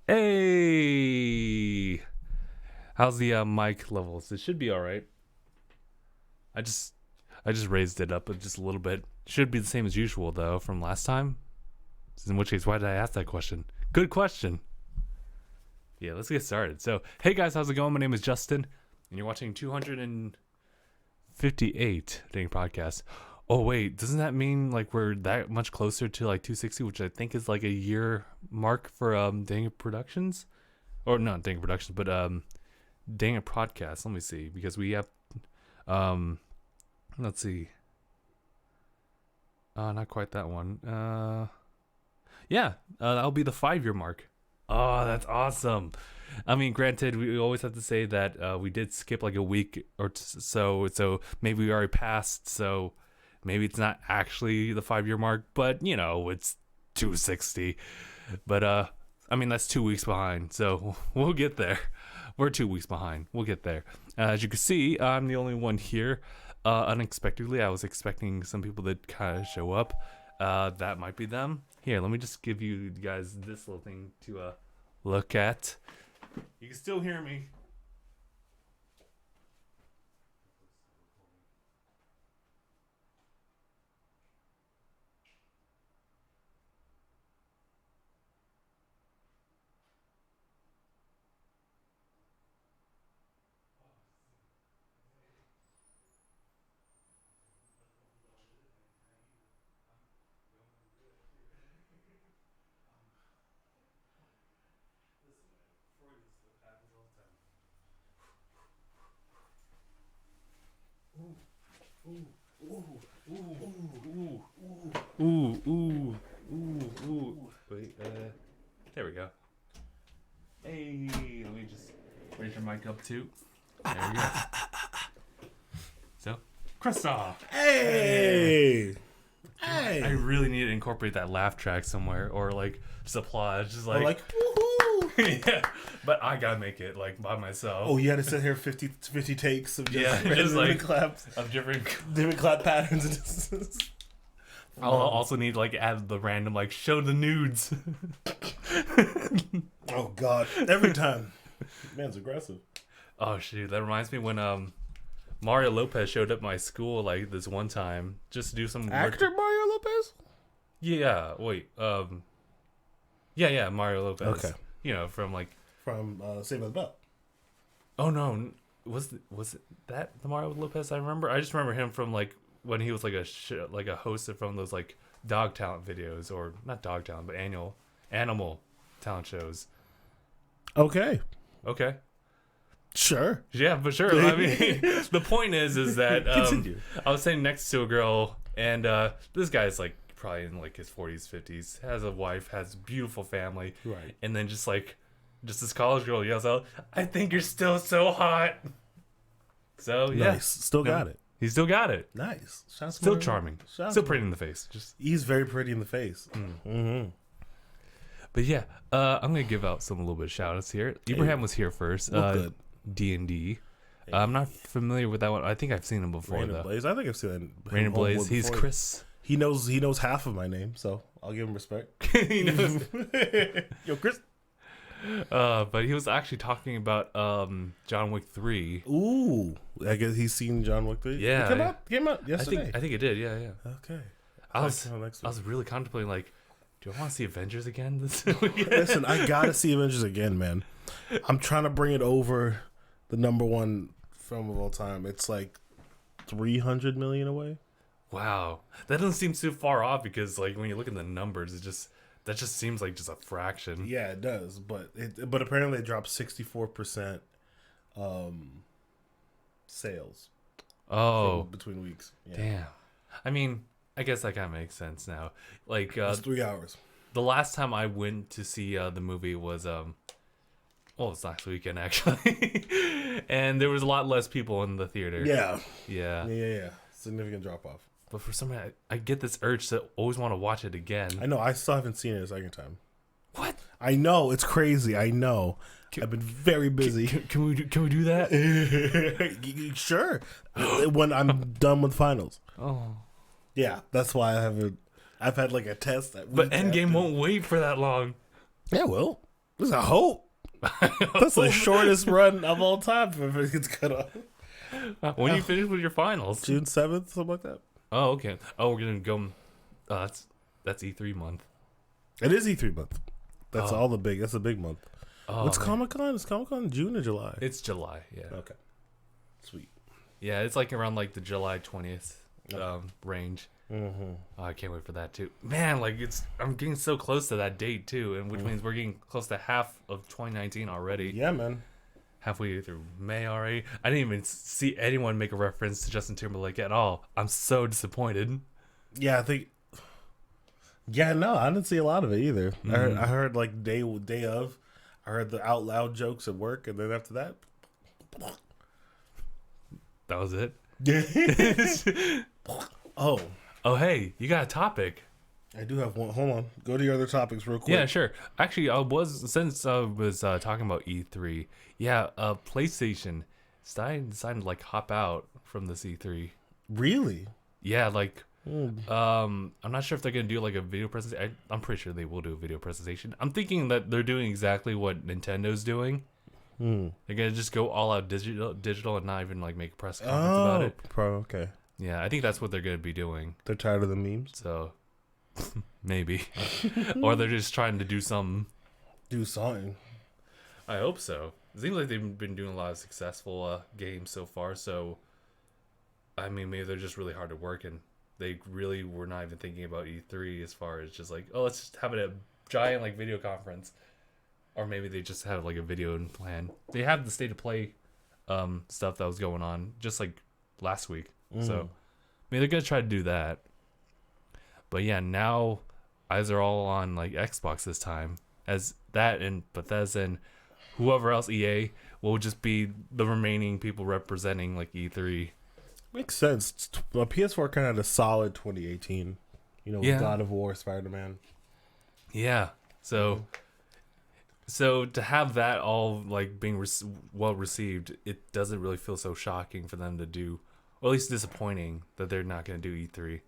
Hey, how's the mic levels? It should be all right. I just raised it up just a little bit. Should be the same as usual though from last time. In which case, why did I ask that question? Good question. Yeah, let's get started. So, hey guys, how's it going? My name is Justin, and you're watching 258 DangIT Podcast. Oh wait, doesn't that mean like we're that much closer to like 260, which I think is like a year mark for DangIT Productions, or not DangIT Productions, but DangIT Prodcast. Let me see, because we have let's see, not quite that one. That'll be the 5-year mark. Oh, that's awesome. I mean, granted, we always have to say that we did skip like a week or so maybe we already passed, so maybe it's not actually the 5-year mark, but you know, it's 260. But I mean, that's 2 weeks behind, so we'll get there. We're 2 weeks behind. We'll get there. As you can see, I'm the only one here. Unexpectedly, I was expecting some people to kind of show up. That might be them. Here, let me just give you guys this little thing to look at. You can still hear me. Ooh. Wait, there we go. Hey, let me just raise your mic up too. There we go. So, Kristof. Hey. I really need to incorporate that laugh track somewhere, or like just applause, just like woohoo. Yeah, but I gotta make it like by myself. Oh, you had to sit here 50 takes of just like claps of different clap patterns. I'll also need to like add the random like show the nudes. Oh God! Every time, man's aggressive. Oh shoot, that reminds me when Mario Lopez showed up at my school like this one time just to do some actor Mario Lopez. Yeah, wait. Yeah, Mario Lopez. Okay. You know, from Saved by the Bell. Oh no, was it that the Mario Lopez I remember? I just remember him from like when he was like a host from those like dog talent videos, or not dog talent, but animal talent shows. Okay. Sure. Yeah, for sure. I mean, the point is that I was sitting next to a girl, and this guy's like probably in like his 40s, 50s, has a wife, has a beautiful family, right? And then just this college girl yells out, "I think you're still so hot." So yeah, nice. Still got it. He still got it. Nice. Still charming. Still pretty in the face. He's very pretty in the face. Mm-hmm. But yeah, I'm gonna give out some little bit of shout outs here. Ibrahim was here first. Good. D&D. I'm not familiar with that one. I think I've seen him before. Rain and Blaze. I think I've seen him. Rain and Blaze. He's Chris. He knows half of my name, so I'll give him respect. He knows. Yo, Chris. But he was actually talking about John Wick 3. Ooh, I guess he's seen John Wick 3. Yeah, came out yesterday. I think it did. Yeah. Okay. I was really contemplating like, do I want to see Avengers again this weekend? Listen, I gotta see Avengers again, man. I'm trying to bring it over the number one film of all time. It's like 300 million away. Wow, that doesn't seem too far off, because like when you look at the numbers, that just seems like just a fraction. Yeah, it does, but apparently it dropped 64% sales. Oh, between weeks. Yeah. Damn. I mean, I guess that kind of makes sense now. Like it's 3 hours. The last time I went to see the movie was it's last weekend actually, and there was a lot less people in the theater. Yeah. Significant drop off. But for some reason, I get this urge to always want to watch it again. I know. I still haven't seen it a second time. What? I know. It's crazy. I know. I've been very busy. Can we do that? Sure. When I'm done with finals. Oh. Yeah, that's why I haven't. I've had like a test. But Endgame won't wait for that long. Yeah, well. There's a hope. That's the shortest run of all time if it gets cut off. When you finish with your finals? June 7th, something like that. Oh, okay. Oh, we're gonna go. That's E3 month. It is E3 month. That's That's a big month. Oh, What's Comic Con? Is Comic Con June or July? It's July. Yeah. Okay. Sweet. Yeah, it's like around like the July 20th range. Mm-hmm. Oh, I can't wait for that too. Man, like I'm getting so close to that date too, and which means we're getting close to half of 2019 already. Yeah, man. Halfway through May already. I didn't even see anyone make a reference to Justin Timberlake at all. I'm so disappointed. Yeah, I think. Yeah, no, I didn't see a lot of it either. Mm-hmm. I heard like day of. I heard the out loud jokes at work, and then after that, That was it. Oh, hey, you got a topic. I do have one. Hold on. Go to your other topics real quick. Yeah, sure. Actually, since I was talking about E3. Yeah, PlayStation decided to like hop out from this E3. Really? Yeah, like I'm not sure if they're gonna do like a video presentation. I'm pretty sure they will do a video presentation. I'm thinking that they're doing exactly what Nintendo's doing. They're gonna just go all out digital and not even like make a press conference about it. Okay. Yeah, I think that's what they're gonna be doing. They're tired of the memes. So maybe, or they're just trying to do something. Do something. I hope so. It seems like they've been doing a lot of successful games so far. So, I mean, maybe they're just really hard to work, and they really were not even thinking about E3 as far as just like, oh, let's just have a giant like video conference, or maybe they just have like a video in plan. They have the state of play stuff that was going on just like last week. So, maybe they're gonna try to do that. But yeah, now eyes are all on like Xbox this time, as that and Bethesda and whoever else, EA, will just be the remaining people representing like E3. Makes sense. PS4 kind of had a solid 2018. You know, with God of War, Spider-Man. Yeah. So to have that all like being well received, it doesn't really feel so shocking for them to do, or at least disappointing that they're not going to do E3.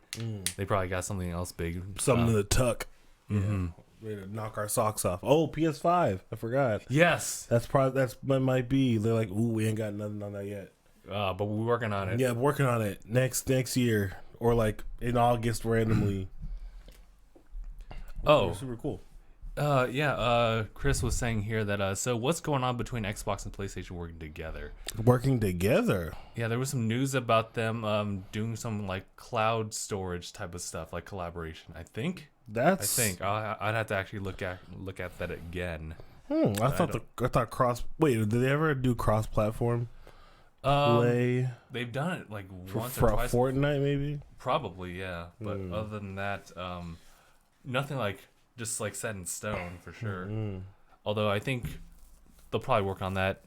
They probably got something else big. Something to tuck. Mm-hmm. Yeah. Ready to knock our socks off. Oh, PS5. I forgot. Yes. That might be. They're like, ooh, we ain't got nothing on that yet. But we're working on it. Yeah, working on it next year, or like in August randomly. Oh, super cool. Chris was saying here that so what's going on between Xbox and PlayStation working together? Working together. Yeah, there was some news about them doing some like cloud storage type of stuff, like collaboration. I think I'd have to actually look at that again. I thought cross. Wait, did they ever do cross-platform play? They've done it like once for or twice. Fortnite, maybe. Probably, yeah. But other than that, nothing like just like set in stone for sure. Although I think they'll probably work on that.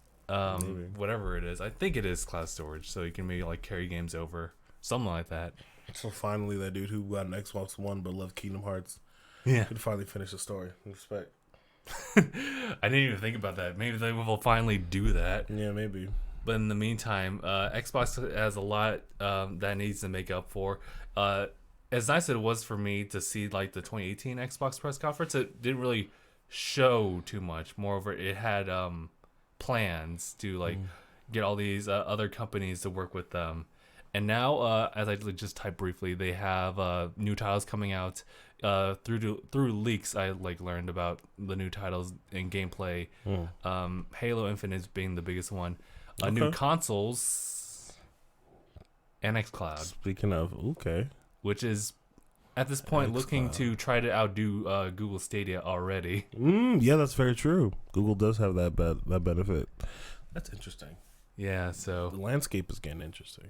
Whatever it is, I think it is cloud storage, so you can maybe like carry games over, something like that. So finally, that dude who got an Xbox One but loved Kingdom Hearts, could finally finish the story. Respect. I didn't even think about that. Maybe they will finally do that. Yeah, maybe. But in the meantime, Xbox has a lot that needs to make up for. As nice as it was for me to see like the 2018 Xbox press conference, it didn't really show too much. Moreover, it had plans to like get all these other companies to work with them. And now, as I just typed briefly, they have new titles coming out. Through leaks, I like learned about the new titles and gameplay. Halo Infinite being the biggest one. New consoles and xCloud. Speaking of, which is at this point looking to try to outdo Google Stadia already. Yeah, that's very true. Google does have that benefit. That's interesting. Yeah, so the landscape is getting interesting.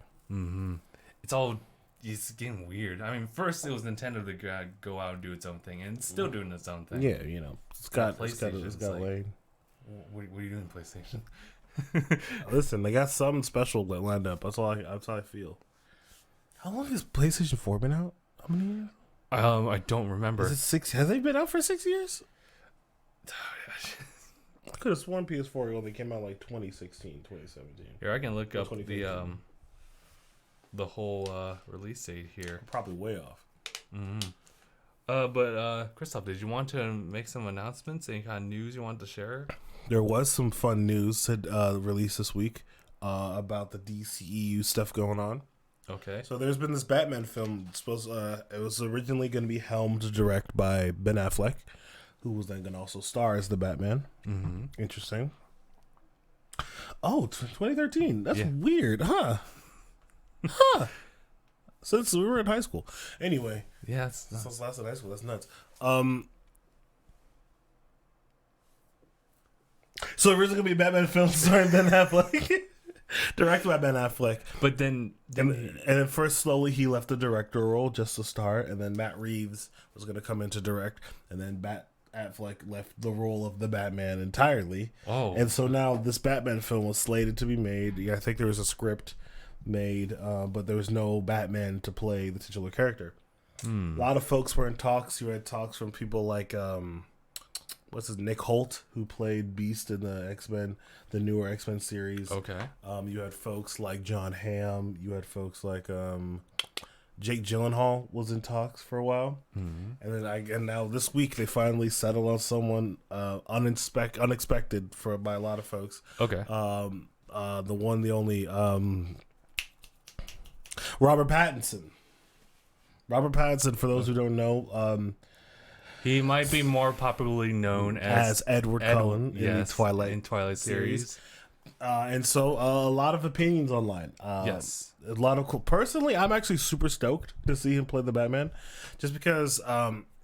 It's getting weird. I mean, first it was Nintendo to go out and do its own thing, and it's still doing its own thing. Yeah, you know, it's got lane. What are you doing, PlayStation? Listen, they got something special lined up. That's all I feel. How long has PlayStation 4 been out? How many years? I don't remember. Is it 6? Has they been out for 6 years? I could have sworn PS4 only came out like 2016, 2017. Here, I can look up the whole release date here. Probably way off. But Kristof, did you want to make some announcements? Any kind of news you wanted to share? There was some fun news released this week about the DCEU stuff going on. Okay. So there's been this Batman film. It was originally going to be helmed to direct by Ben Affleck, who was then going to also star as the Batman. Mm-hmm. Interesting. Oh, 2013. That's weird, huh? Huh. Since we were in high school. Anyway. Yeah. Since last in high school. That's nuts. So originally going to be a Batman film starring Ben Affleck. Directed by Ben Affleck. But then and first slowly he left the director role just to star, and then Matt Reeves was going to come in to direct, and then Affleck left the role of the Batman entirely. Oh. And so now this Batman film was slated to be made. Yeah, I think there was a script made, but there was no Batman to play the titular character. A lot of folks were in talks. You had talks from people like Nick Holt, who played Beast in the X-Men, the newer X-Men series. Okay. You had folks like John Hamm. You had folks like Jake Gyllenhaal was in talks for a while. Mm-hmm. And then now this week they finally settled on someone unexpected by a lot of folks. Okay. The one, the only Robert Pattinson. Robert Pattinson, for those who don't know, he might be more popularly known as Edward Cullen in the Twilight series. And so a lot of opinions online. Yes. A lot of personally, I'm actually super stoked to see him play the Batman, just because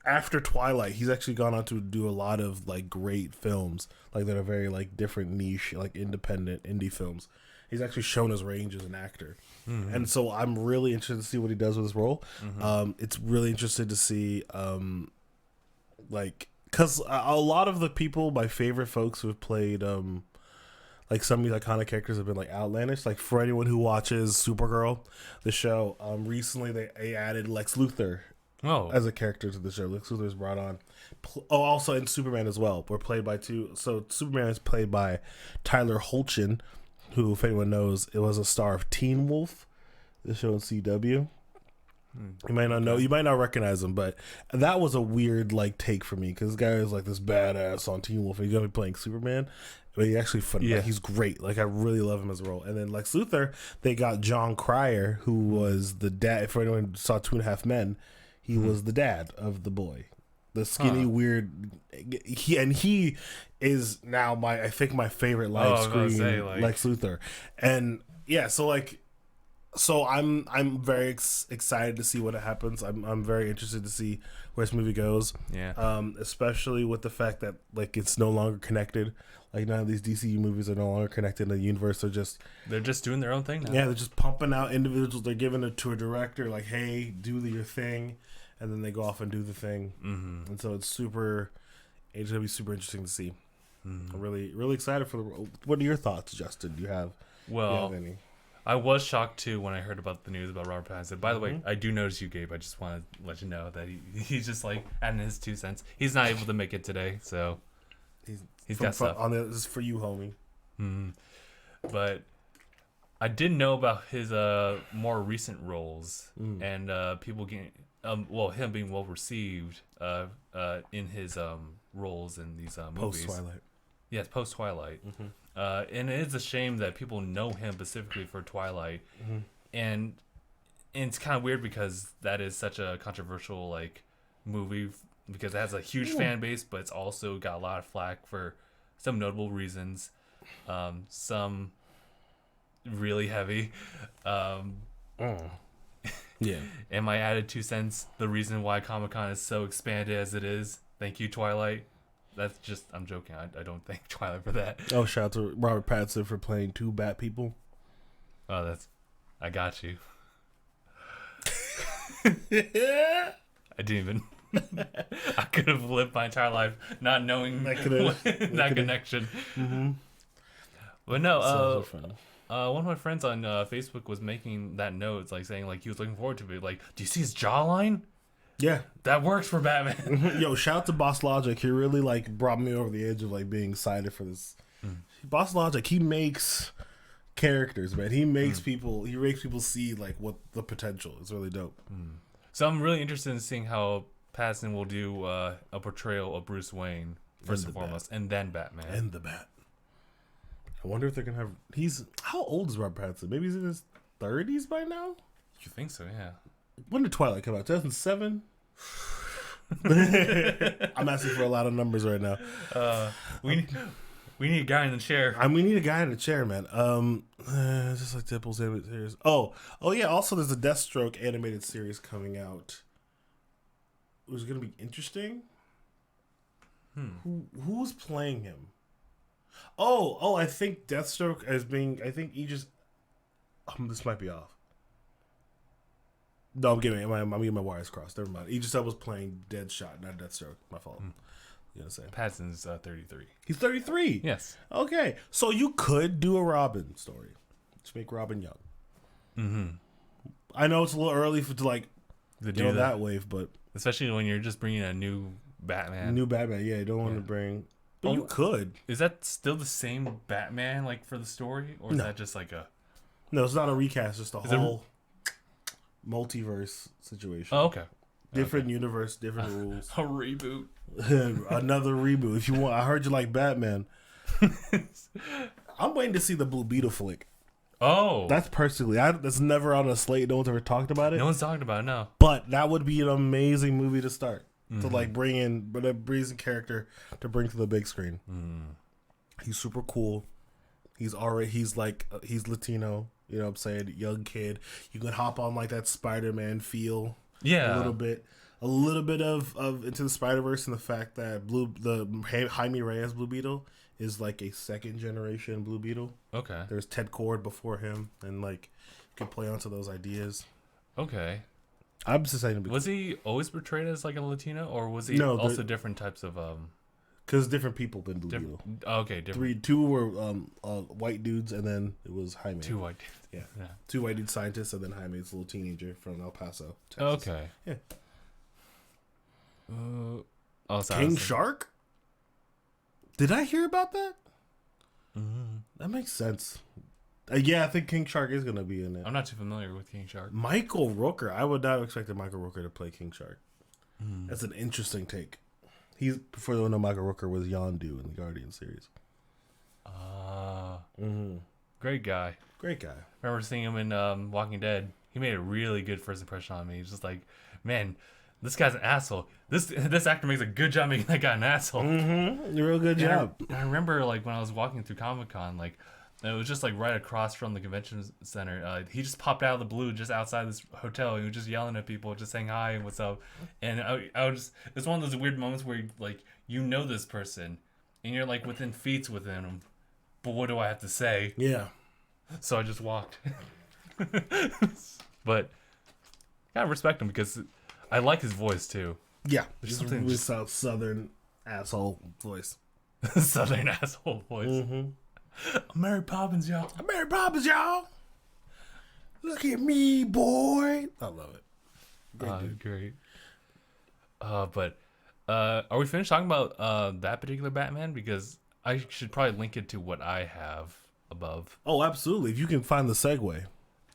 after Twilight, he's actually gone on to do a lot of like great films, like that are very like different niche, like independent indie films. He's actually shown his range as an actor. Mm-hmm. And so I'm really interested to see what he does with his role. Mm-hmm. It's really interesting to see because a lot of the people, my favorite folks who have played like some of these iconic characters have been like outlandish. Like for anyone who watches Supergirl, the show, recently they added Lex Luthor as a character to the show. Lex Luthor is brought on. Also in Superman as well. We're played by two. So Superman is played by Tyler Hoechlin, who, if anyone knows, it was a star of Teen Wolf, the show on CW. You might not know, you might not recognize him, but that was a weird like take for me because this guy is like this badass on Teen Wolf. And he's gonna be playing Superman, but he's actually fun. Yeah. Like, he's great. Like I really love him as a role. And then Lex Luthor, they got John Cryer, who was the dad. For anyone who saw 2.5 Men, he was the dad of the boy, the skinny weird. He is now I think my favorite live screen Lex Luthor, and yeah, So I'm very excited to see what happens. I'm very interested to see where this movie goes. Yeah. Especially with the fact that like it's no longer connected. Like none of these DCU movies are no longer connected in the universe. They're just doing their own thing now. Yeah, they're just pumping out individuals. They're giving it to a director like, hey, do your thing, and then they go off and do the thing. Mm-hmm. And so it's gonna be super interesting to see. Mm-hmm. I'm really really excited for the. What are your thoughts, Justin? Do you have any? I was shocked too when I heard about the news about Robert Pattinson. By the way, I do notice you, Gabe. I just want to let you know that he's just like adding his 2 cents. He's not able to make it today, so he's got stuff. This is for you, homie. Mm-hmm. But I did know about his more recent roles and people getting him being well received in his roles in these movies. Post Twilight. Yes, post Twilight. Mm-hmm. And it is a shame that people know him specifically for Twilight, and it's kind of weird because that is such a controversial like movie because it has a huge fan base, but it's also got a lot of flack for some notable reasons, some really heavy. Yeah. And my added 2 cents, the reason why Comic-Con is so expanded as it is. Thank you, Twilight. That's just, I'm joking. I don't thank Twilight for that. Oh, shout out to Robert Pattinson for playing 2 Bat people. Oh, I got you. Yeah. I didn't even, I could have lived my entire life not knowing that connection. Mm-hmm. But no, one of my friends on Facebook was making that note. It's like saying like he was looking forward to it. Like, do you see his jawline? Yeah, that works for Batman. Yo, shout out to Boss Logic. He really like brought me over the edge of like being excited for this. Boss Logic, he makes characters, man. He makes people see like what the potential is. Really dope. So I'm really interested in seeing how Pattinson will do a portrayal of Bruce Wayne first and foremost, and then Batman. And the Bat. I wonder if they're gonna have. How old is Robert Pattinson? Maybe he's in his 30s by now. You think so? Yeah. When did Twilight come out? 2007. I'm asking for a lot of numbers right now. We need a guy in the chair. We need a guy in the chair, man. Just like Deadpool's animated series. Oh yeah. Also, there's a Deathstroke animated series coming out. It was gonna be interesting. Who's playing him? Oh, I think Deathstroke as being. I think he just. This might be off. No, I'm getting my wires crossed. Never mind. Idris Elba's playing Deadshot, not Deathstroke. My fault. You know what I'm saying? Pattinson's 33. He's 33. Yes. Okay, so you could do a Robin story. Just make Robin young. Mm-hmm. I know it's a little early to do that wave, but especially when you're just bringing a new Batman. Yeah, you don't want to bring. But you could. Is that still the same Batman, like for the story, or is that just like a? No, it's not a recast. Just a whole multiverse situation. Oh, okay. Different universe, different rules. A reboot. Another reboot. If you want, I heard you like Batman. I'm waiting to see the Blue Beetle flick. Oh, that's that's never on a slate. No one's ever talked about it. No one's talked about it. No, but that would be an amazing movie to start. To like bring in, but a breezy character to bring to the big screen. He's super cool. He's Latino. You know what I'm saying? Young kid. You can hop on like that Spider-Man feel. Yeah, a little bit of Into the Spider-Verse, and the fact that the Jaime Reyes Blue Beetle is like a second generation Blue Beetle. Okay. There's Ted Kord before him, and like you can play onto those ideas. Okay. I'm just saying. Was he always portrayed as like a Latino, or was he also different types of Because different people been Blue Beetle. Okay, different. Two were white dudes, and then it was Jaime. Two white dudes. Yeah. Two white dude scientists, and then Jaime is a little teenager from El Paso, Texas. Okay. Yeah. King Shark? Did I hear about that? That makes sense. Yeah, I think King Shark is going to be in it. I'm not too familiar with King Shark. Michael Rooker. I would not have expected Michael Rooker to play King Shark. That's an interesting take. He's, before they know, Michael Rooker was Yondu in the Guardian series. Great guy. Great guy. I remember seeing him in Walking Dead. He made a really good first impression on me. He's just like, man, this guy's an asshole. This actor makes a good job making that guy an asshole. Real good job. I remember like when I was walking through Comic-Con, like it was just like right across from the convention center. He just popped out of the blue just outside this hotel. He was just yelling at people, just saying hi and what's up. And I was just, it's one of those weird moments where you know this person and you're like within feet within him, but what do I have to say? Yeah. So I just walked. But gotta respect him because I like his voice too. Yeah, he's a southern asshole voice. Southern asshole voice. I'm Mary Poppins, y'all. I'm Mary Poppins, y'all. Look at me, boy. I love it. Great. But are we finished talking about that particular Batman? Because I should probably link it to what I have above. Oh, absolutely. If you can find the segue.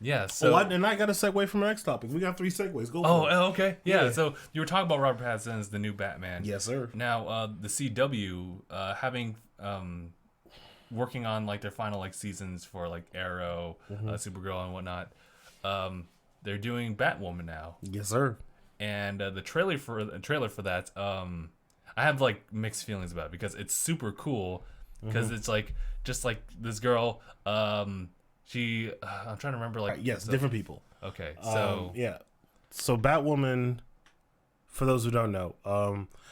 Yeah. So I got a segue from our next topic. We got 3 segues. Go for it. Oh, okay. Yeah. So you were talking about Robert Pattinson as the new Batman. Yes, sir. Now, the CW having working on like their final like seasons for like Arrow, Supergirl, and whatnot. They're doing Batwoman now. Yes, sir. And the trailer for that, I have like mixed feelings about it because it's super cool because it's like just like this girl. She I'm trying to remember like yes, different people. Okay, so yeah, so Batwoman. For those who don't know,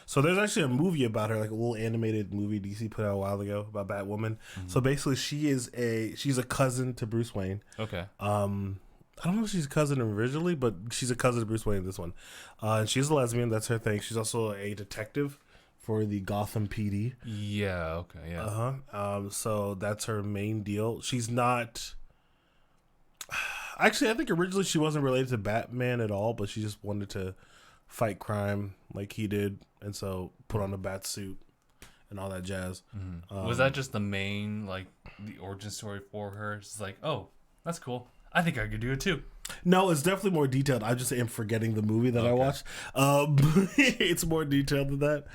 so there's actually a movie about her, like a little animated movie DC put out a while ago about Batwoman. So basically, she's a cousin to Bruce Wayne. Okay. I don't know if she's a cousin originally, but she's a cousin to Bruce Wayne in this one. And she's a lesbian. That's her thing. She's also a detective for the Gotham PD. Yeah. Okay. Yeah. So that's her main deal. She's not. Actually, I think originally she wasn't related to Batman at all, but she just wanted to fight crime like he did, and so put on a bat suit and all that jazz. Was that just the main like the origin story for her? It's like, oh, that's cool. I think I could do it too. No, it's definitely more detailed. I just am forgetting the movie that I watched. It's more detailed than that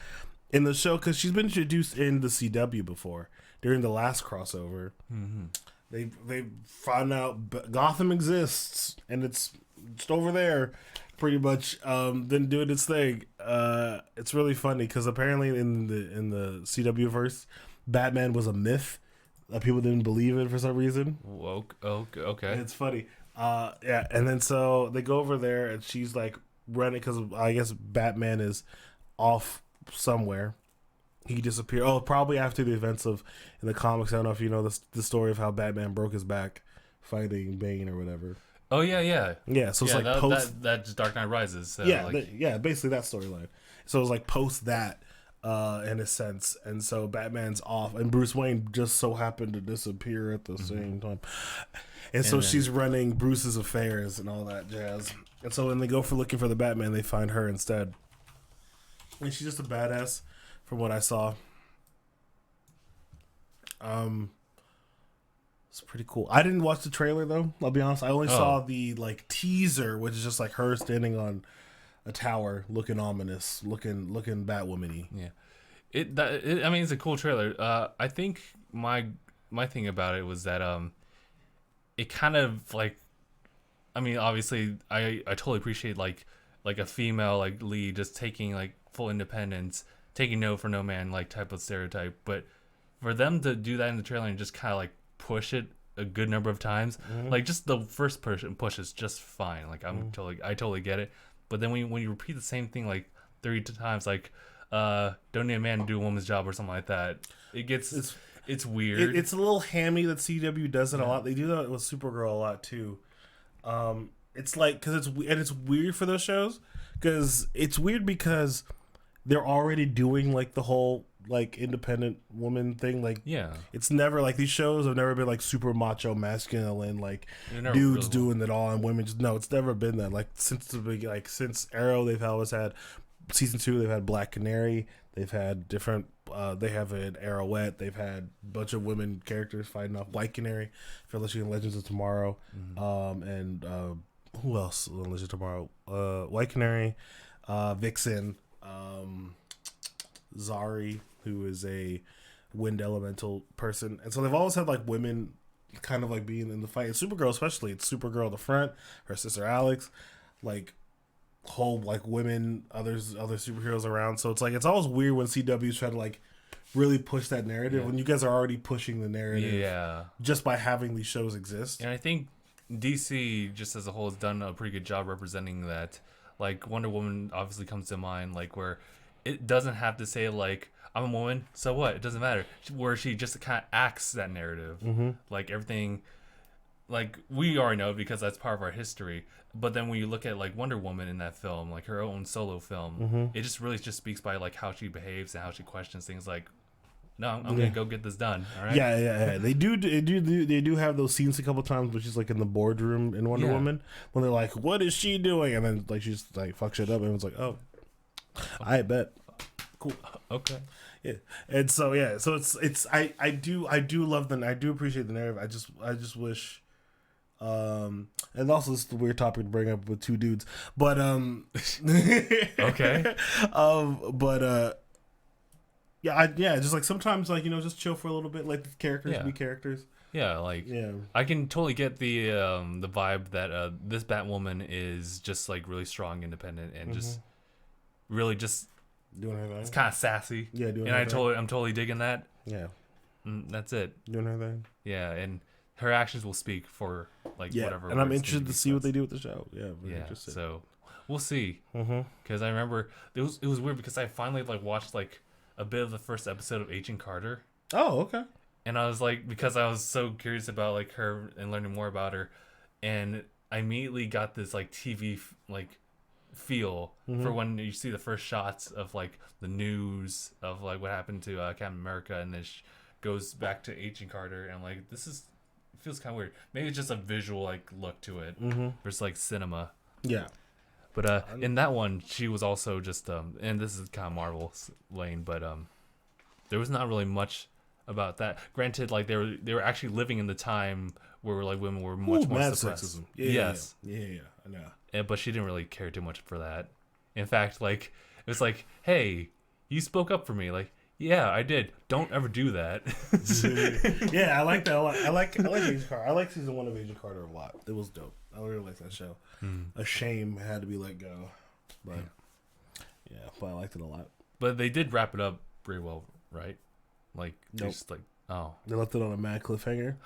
in the show because she's been introduced in the CW before during the last crossover. Mm-hmm. They found out Gotham exists and it's just over there, pretty much. Then doing its thing. It's really funny because apparently in the CW verse, Batman was a myth. People didn't believe it for some reason. Okay. And it's funny. Yeah, and then so they go over there and she's like running because I guess Batman is off somewhere. He disappeared. Oh, probably after the events of in the comics. I don't know if you know the story of how Batman broke his back fighting Bane or whatever. Oh yeah. Yeah, so it's like post that Dark Knight Rises. So yeah, like, basically that storyline. So it was like post that, in a sense, and so Batman's off, and Bruce Wayne just so happened to disappear at the same time, and so she's running Bruce's affairs and all that jazz. And so when they go for looking for the Batman, they find her instead, and she's just a badass, from what I saw. It's pretty cool. I didn't watch the trailer though. I'll be honest. I only saw the like teaser, which is just like her standing on a tower, looking ominous, looking Batwoman-y. Yeah, I mean, it's a cool trailer. I think my thing about it was that it kind of like, I mean, obviously, I totally appreciate like a female like lead just taking like full independence, taking no for no man like type of stereotype, but for them to do that in the trailer and just kind of like push it a good number of times, like just the first push is just fine. Like I totally get it. But then when you repeat the same thing like 30 times, like don't need a man to do a woman's job or something like that, it's weird. It's a little hammy that CW does it a lot. They do that with Supergirl a lot too. It's like because it's weird for those shows because it's weird because they're already doing like the whole like independent woman thing. Like it's never like these shows have never been like super macho masculine like dudes really doing it all and women just it's never been that. Like since the beginning, like since Arrow, they've always had season 2. They've had Black Canary. They've had different. They have an Arrowette. They've had a bunch of women characters fighting off White Canary, Felicity in Legends of Tomorrow, and who else? in Legends of Tomorrow, White Canary, Vixen, Zari, who is a wind elemental person, and so they've always had like women kind of like being in the fight. And Supergirl, especially, it's Supergirl at the front, her sister Alex, like whole like women, other superheroes around. So it's like it's always weird when CW's try to like really push that narrative when you guys are already pushing the narrative just by having these shows exist. And I think DC just as a whole has done a pretty good job representing that. Like Wonder Woman obviously comes to mind, like where it doesn't have to say like I'm a woman, so what? It doesn't matter. Where she just kind of acts that narrative, like everything. Like we already know because that's part of our history. But then when you look at like Wonder Woman in that film, like her own solo film, it just really just speaks by like how she behaves and how she questions things. Like, no, I'm gonna go get this done. All right. Yeah. They do have those scenes a couple times, which is like in the boardroom in Wonder Woman when they're like, "What is she doing?" And then like she's like fuck shit up, and it's like, "Oh, I bet." Cool. Okay. Yeah. And so it's I do love I do appreciate the narrative. I just wish and also this is a weird topic to bring up with two dudes. But okay. Just like sometimes like just chill for a little bit, let the characters be characters. Yeah, like I can totally get the vibe that this Batwoman is just like really strong, independent, and just really just doing her thing. It's kind of sassy. Yeah, doing and her thing. I'm totally digging that. Yeah, that's it. Doing her thing. Yeah, and her actions will speak for like whatever. And I'm interested to see what they do with the show. Yeah, interested. So we'll see. Because I remember it was weird because I finally like watched like a bit of the first episode of Agent Carter. Oh, okay. And I was like, because I was so curious about like her and learning more about her, and I immediately got this like TV like feel for when you see the first shots of like the news of like what happened to Captain America, and then goes back to Agent Carter, and I'm like, this is feels kind of weird. Maybe it's just a visual like look to it versus like cinema. Yeah. But in that one, she was also just and this is kind of Marvel lane, but there was not really much about that. Granted, like they were actually living in the time where like women were much more mad suppressed. sexism. Yeah, Yes. Yeah, I know. But she didn't really care too much for that. In fact, like it was like, hey, you spoke up for me. Like, yeah, I did. Don't ever do that. Yeah, I like that a lot. I like Agent Carter. I like season 1 of Agent Carter a lot. It was dope. I really like that show. A shame it had to be let go, but but I liked it a lot. But they did wrap it up pretty well, right? Like, Nope. just like, oh, They left it on a mad cliffhanger,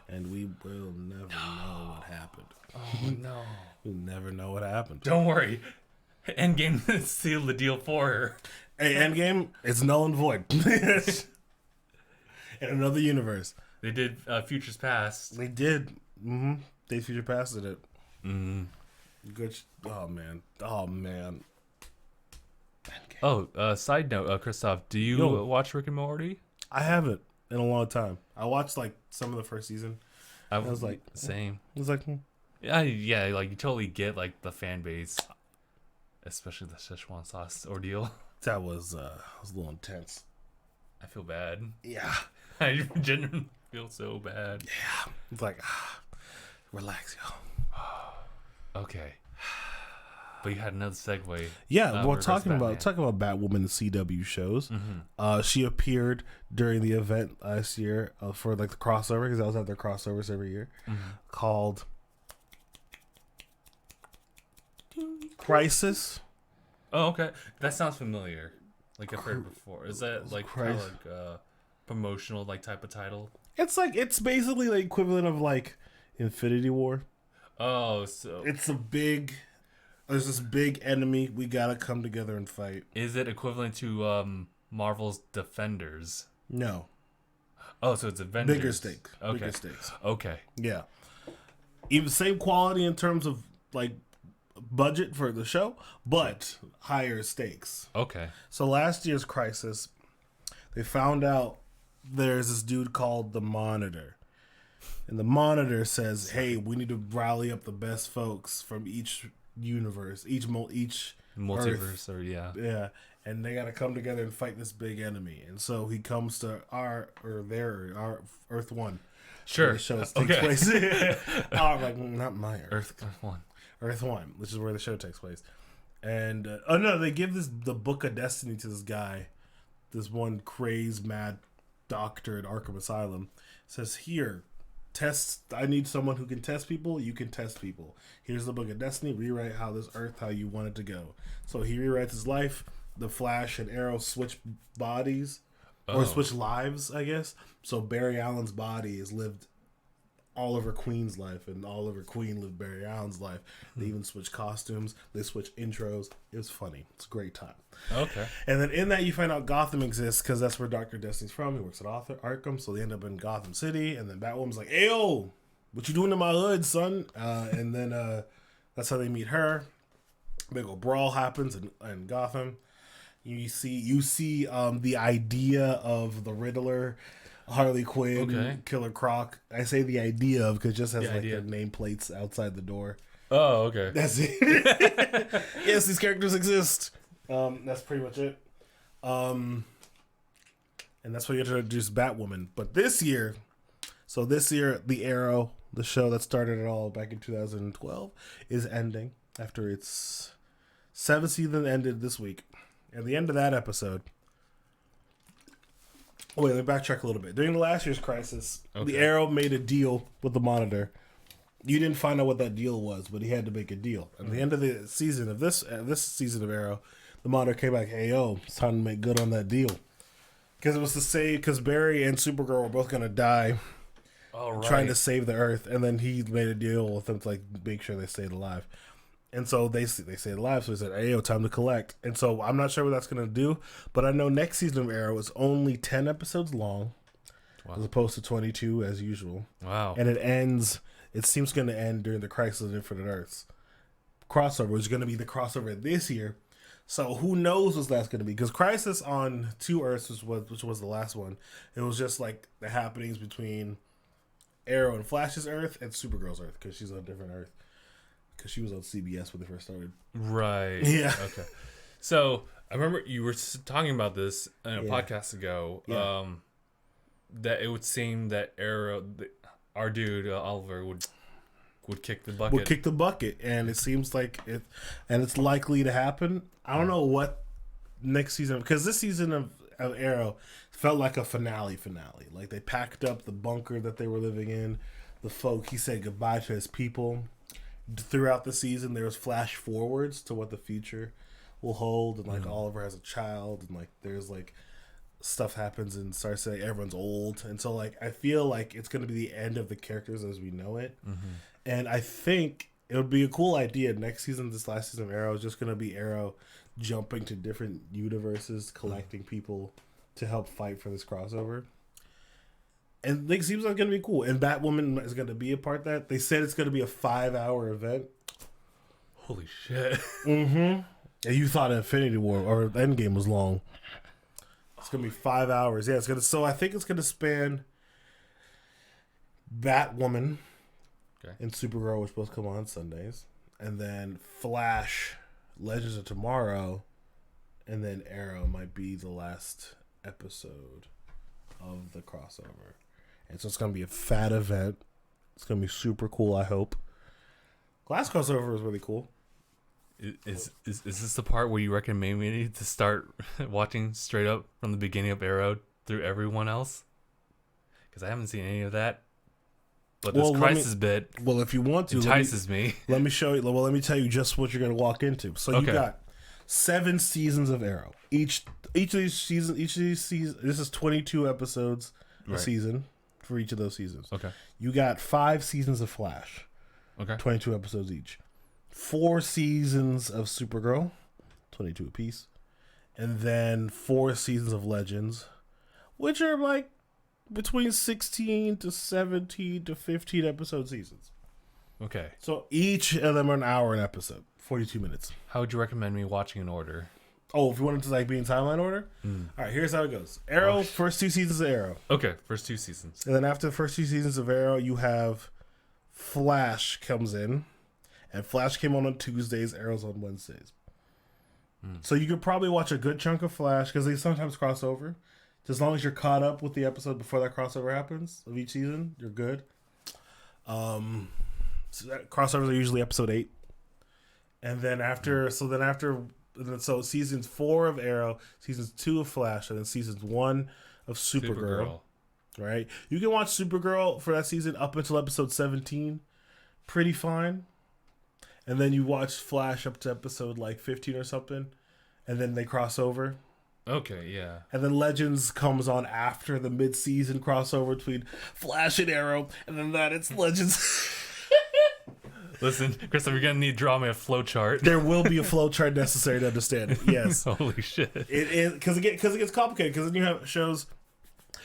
and we will never know what happened. oh no! We'll never know what happened. Don't worry. Endgame sealed the deal for her. Hey, Endgame, it's null and void. In another universe. They did Futures Past. They did. Mm-hmm. Days Future Past did it. Mm-hmm. Good. Oh, man. Oh, man. Oh, side note, Kristof, do you watch Rick and Morty? I haven't in a long time. I watched, like, some of the first season. I was like, same. I was like, Yeah, like, you totally get, like, the fan base. Especially the Szechuan sauce ordeal. that was a little intense. I feel bad. Yeah. I genuinely feel so bad. Yeah. It's like, relax, yo. Okay. But you had another segue. Yeah, we're reverse talking about Batwoman CW shows. Mm-hmm. She appeared during the event last year for like the crossover, because I was at their crossovers every year, called Crisis. Oh, okay. That sounds familiar. Like I've heard before. Is that like kind of like promotional like type of title? It's basically the equivalent of like Infinity War. Oh, so There's this big enemy. We gotta come together and fight. is it equivalent to Marvel's Defenders? No, Oh, so it's Avengers. bigger stakes. Okay. Bigger stakes. Okay. Yeah, even same quality in terms of like budget for the show, but higher stakes. Okay. So last year's Crisis, they found out there's this dude called the Monitor. And the Monitor says, hey, we need to rally up the best folks from each universe, each Multiverse Earth. or yeah. Yeah. And they got to come together and fight this big enemy. And so he comes to our Earth 1. Sure. Where the show takes place. Like, not my Earth. Earth 1. Earth 1, which is where the show takes place. And, they give the Book of Destiny to this guy, this one crazed, mad doctor at Arkham Asylum. Says, here, I need someone who can test people. You can test people. Here's the Book of Destiny. Rewrite how you want it to go. So he rewrites his life. The Flash and Arrow switch bodies, or switch lives, I guess. So Barry Allen's body is lived Oliver Queen's life, and Oliver Queen lived Barry Allen's life. They even switch costumes. They switch intros. It was funny. It's a great time. Okay. And then in that, you find out Gotham exists, because that's where Dr. Destiny's from. He works at Arkham, so they end up in Gotham City. And then Batwoman's like, "Ayo, what you doing in my hood, son?" And then that's how they meet her. Big old brawl happens in Gotham. You see the idea of the Riddler, Harley Quinn, Killer Croc. I say the idea of because it just has their nameplates outside the door. Oh, okay. That's it. Yes, these characters exist. That's pretty much it. And that's why you introduce Batwoman. But this year, The Arrow, the show that started it all back in 2012, is ending after its 7th season ended this week. At the end of that episode, wait, let me backtrack a little bit. During the last year's Crisis, The Arrow made a deal with the Monitor. You didn't find out what that deal was, but he had to make a deal. At the end of the season of this season of Arrow, the Monitor came back, "Hey, yo, it's time to make good on that deal." Because it was to save, because Barry and Supergirl were both going to die trying to save the Earth. And then he made a deal with them to like make sure they stayed alive. And so they stayed alive, so he said, "Hey, yo, time to collect." And so I'm not sure what that's going to do, but I know next season of Arrow is only 10 episodes long, as opposed to 22 as usual. Wow. And it seems going to end during the Crisis of Infinite Earths crossover, which is going to be the crossover this year. So who knows what that's going to be? Because Crisis on 2 Earths, which was the last one, it was just like the happenings between Arrow and Flash's Earth and Supergirl's Earth, because she's on a different Earth. Because she was on CBS when they first started. Right. Yeah. Okay. So I remember you were talking about this in a podcast ago. Yeah. that it would seem that Arrow, our dude Oliver would kick the bucket. Would kick the bucket, and it seems like it, and it's likely to happen. I don't know what next season, because this season of Arrow felt like a finale. Like they packed up the bunker that they were living in. The folk, he said goodbye to his people. Throughout the season, there was flash forwards to what the future will hold, and like Oliver has a child, and like there's like stuff happens and starts saying everyone's old, and so like I feel like it's going to be the end of the characters as we know it, and I think it would be a cool idea next season. This last season of Arrow is just going to be Arrow jumping to different universes, collecting people to help fight for this crossover. And it seems like it's going to be cool. And Batwoman is going to be a part of that. They said it's going to be a 5-hour event. Holy shit. And you thought Infinity War or Endgame was long. It's going to be 5 hours. Yeah, it's going to. So I think it's going to span Batwoman and Supergirl, which both come on Sundays. And then Flash, Legends of Tomorrow. And then Arrow might be the last episode of the crossover. And so it's going to be a fat event. It's going to be super cool, I hope. Last crossover was really cool. Is this the part where you recommend me to start watching straight up from the beginning of Arrow through everyone else? Because I haven't seen any of that. But this crisis bit if you want to, entices me. Let me show you. Well, let me tell you just what you're going to walk into. So you got 7 seasons of Arrow. Each of these seasons, this is 22 episodes a season for each of those seasons. Okay. You got 5 seasons of Flash. Okay. 22 episodes each. 4 seasons of Supergirl, 22 apiece. And then 4 seasons of Legends, which are like between 16 to 17 to 15 episode seasons. Okay. So each of them are an hour an episode, 42 minutes. How would you recommend me watching in order? Oh, if you wanted to like be in timeline order? All right, here's how it goes. Arrow, first 2 seasons of Arrow. Okay, first 2 seasons. And then after the first 2 seasons of Arrow, you have Flash comes in. And Flash came on Tuesdays, Arrow's on Wednesdays. So you could probably watch a good chunk of Flash, because they sometimes cross over. As long as you're caught up with the episode before that crossover happens of each season, you're good. So crossovers are usually episode 8. And then after, so seasons 4 of Arrow, seasons 2 of Flash, and then seasons 1 of Supergirl. Right? You can watch Supergirl for that season up until episode 17. Pretty fine. And then you watch Flash up to episode like 15 or something. And then they cross over. Okay, yeah. And then Legends comes on after the mid-season crossover between Flash and Arrow. And then it's Legends. Listen, Kristof, you're going to need to draw me a flow chart. There will be a flow chart necessary to understand it. Yes. Holy shit. It is, because it gets complicated. Because then you have shows.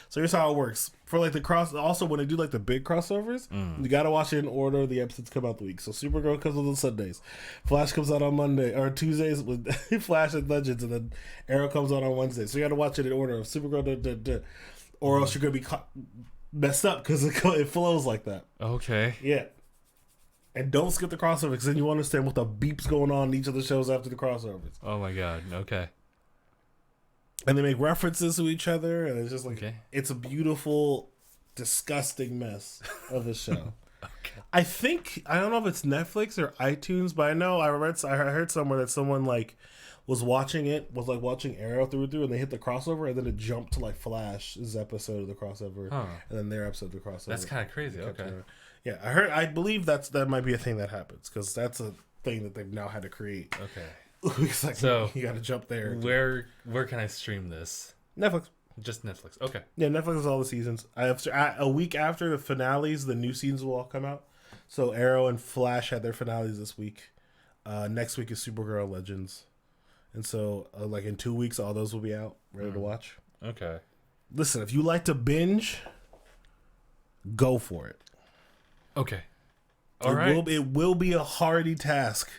So here's how it works. For like the also when they do like the big crossovers, you gotta watch it in order the episodes come out the week. So Supergirl comes out on Sundays, Flash comes out on Monday or Tuesdays with Flash and Legends, and then Arrow comes out on Wednesday. So you gotta watch it in order of Supergirl, or else you're gonna be messed up because it flows like that. Okay. Yeah. And don't skip the crossover, because then you understand what the beep's going on in each of the shows after the crossovers. Oh my god. Okay. And they make references to each other, and it's just like it's a beautiful, disgusting mess of a show. I don't know if it's Netflix or iTunes, but I know I heard somewhere that someone like was watching Arrow through and through, and they hit the crossover, and then it jumped to like Flash's episode of the crossover, and then their episode of the crossover. That's kind of crazy. Okay. Yeah, I believe that might be a thing that happens, because that's a thing that they've now had to create. Okay. It's like, so you got to jump there. Where can I stream this? Netflix. Just Netflix. Okay. Yeah, Netflix has all the seasons. I have a week after the finales, the new seasons will all come out. So Arrow and Flash had their finales this week. Next week is Supergirl Legends, and so like in 2 weeks, all those will be out, ready to watch. Okay. Listen, if you like to binge, go for it. Okay. All right. It will be a hardy task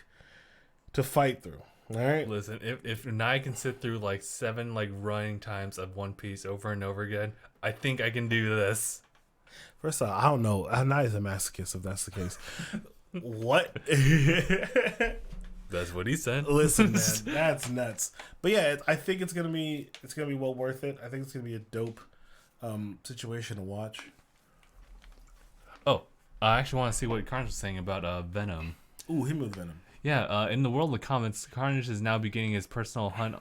to fight through. All right. Listen, if I can sit through like 7 like running times of One Piece over and over again, I think I can do this. First of all, I don't know. I'm not as a masochist if that's the case. What? That's what he said. Listen, man, that's nuts. But yeah, I think it's gonna be well worth it. I think it's gonna be a dope situation to watch. Oh, I actually want to see what Carnage was saying about Venom. Ooh, him with Venom. Yeah, in the world of comics, Carnage is now beginning his personal hunt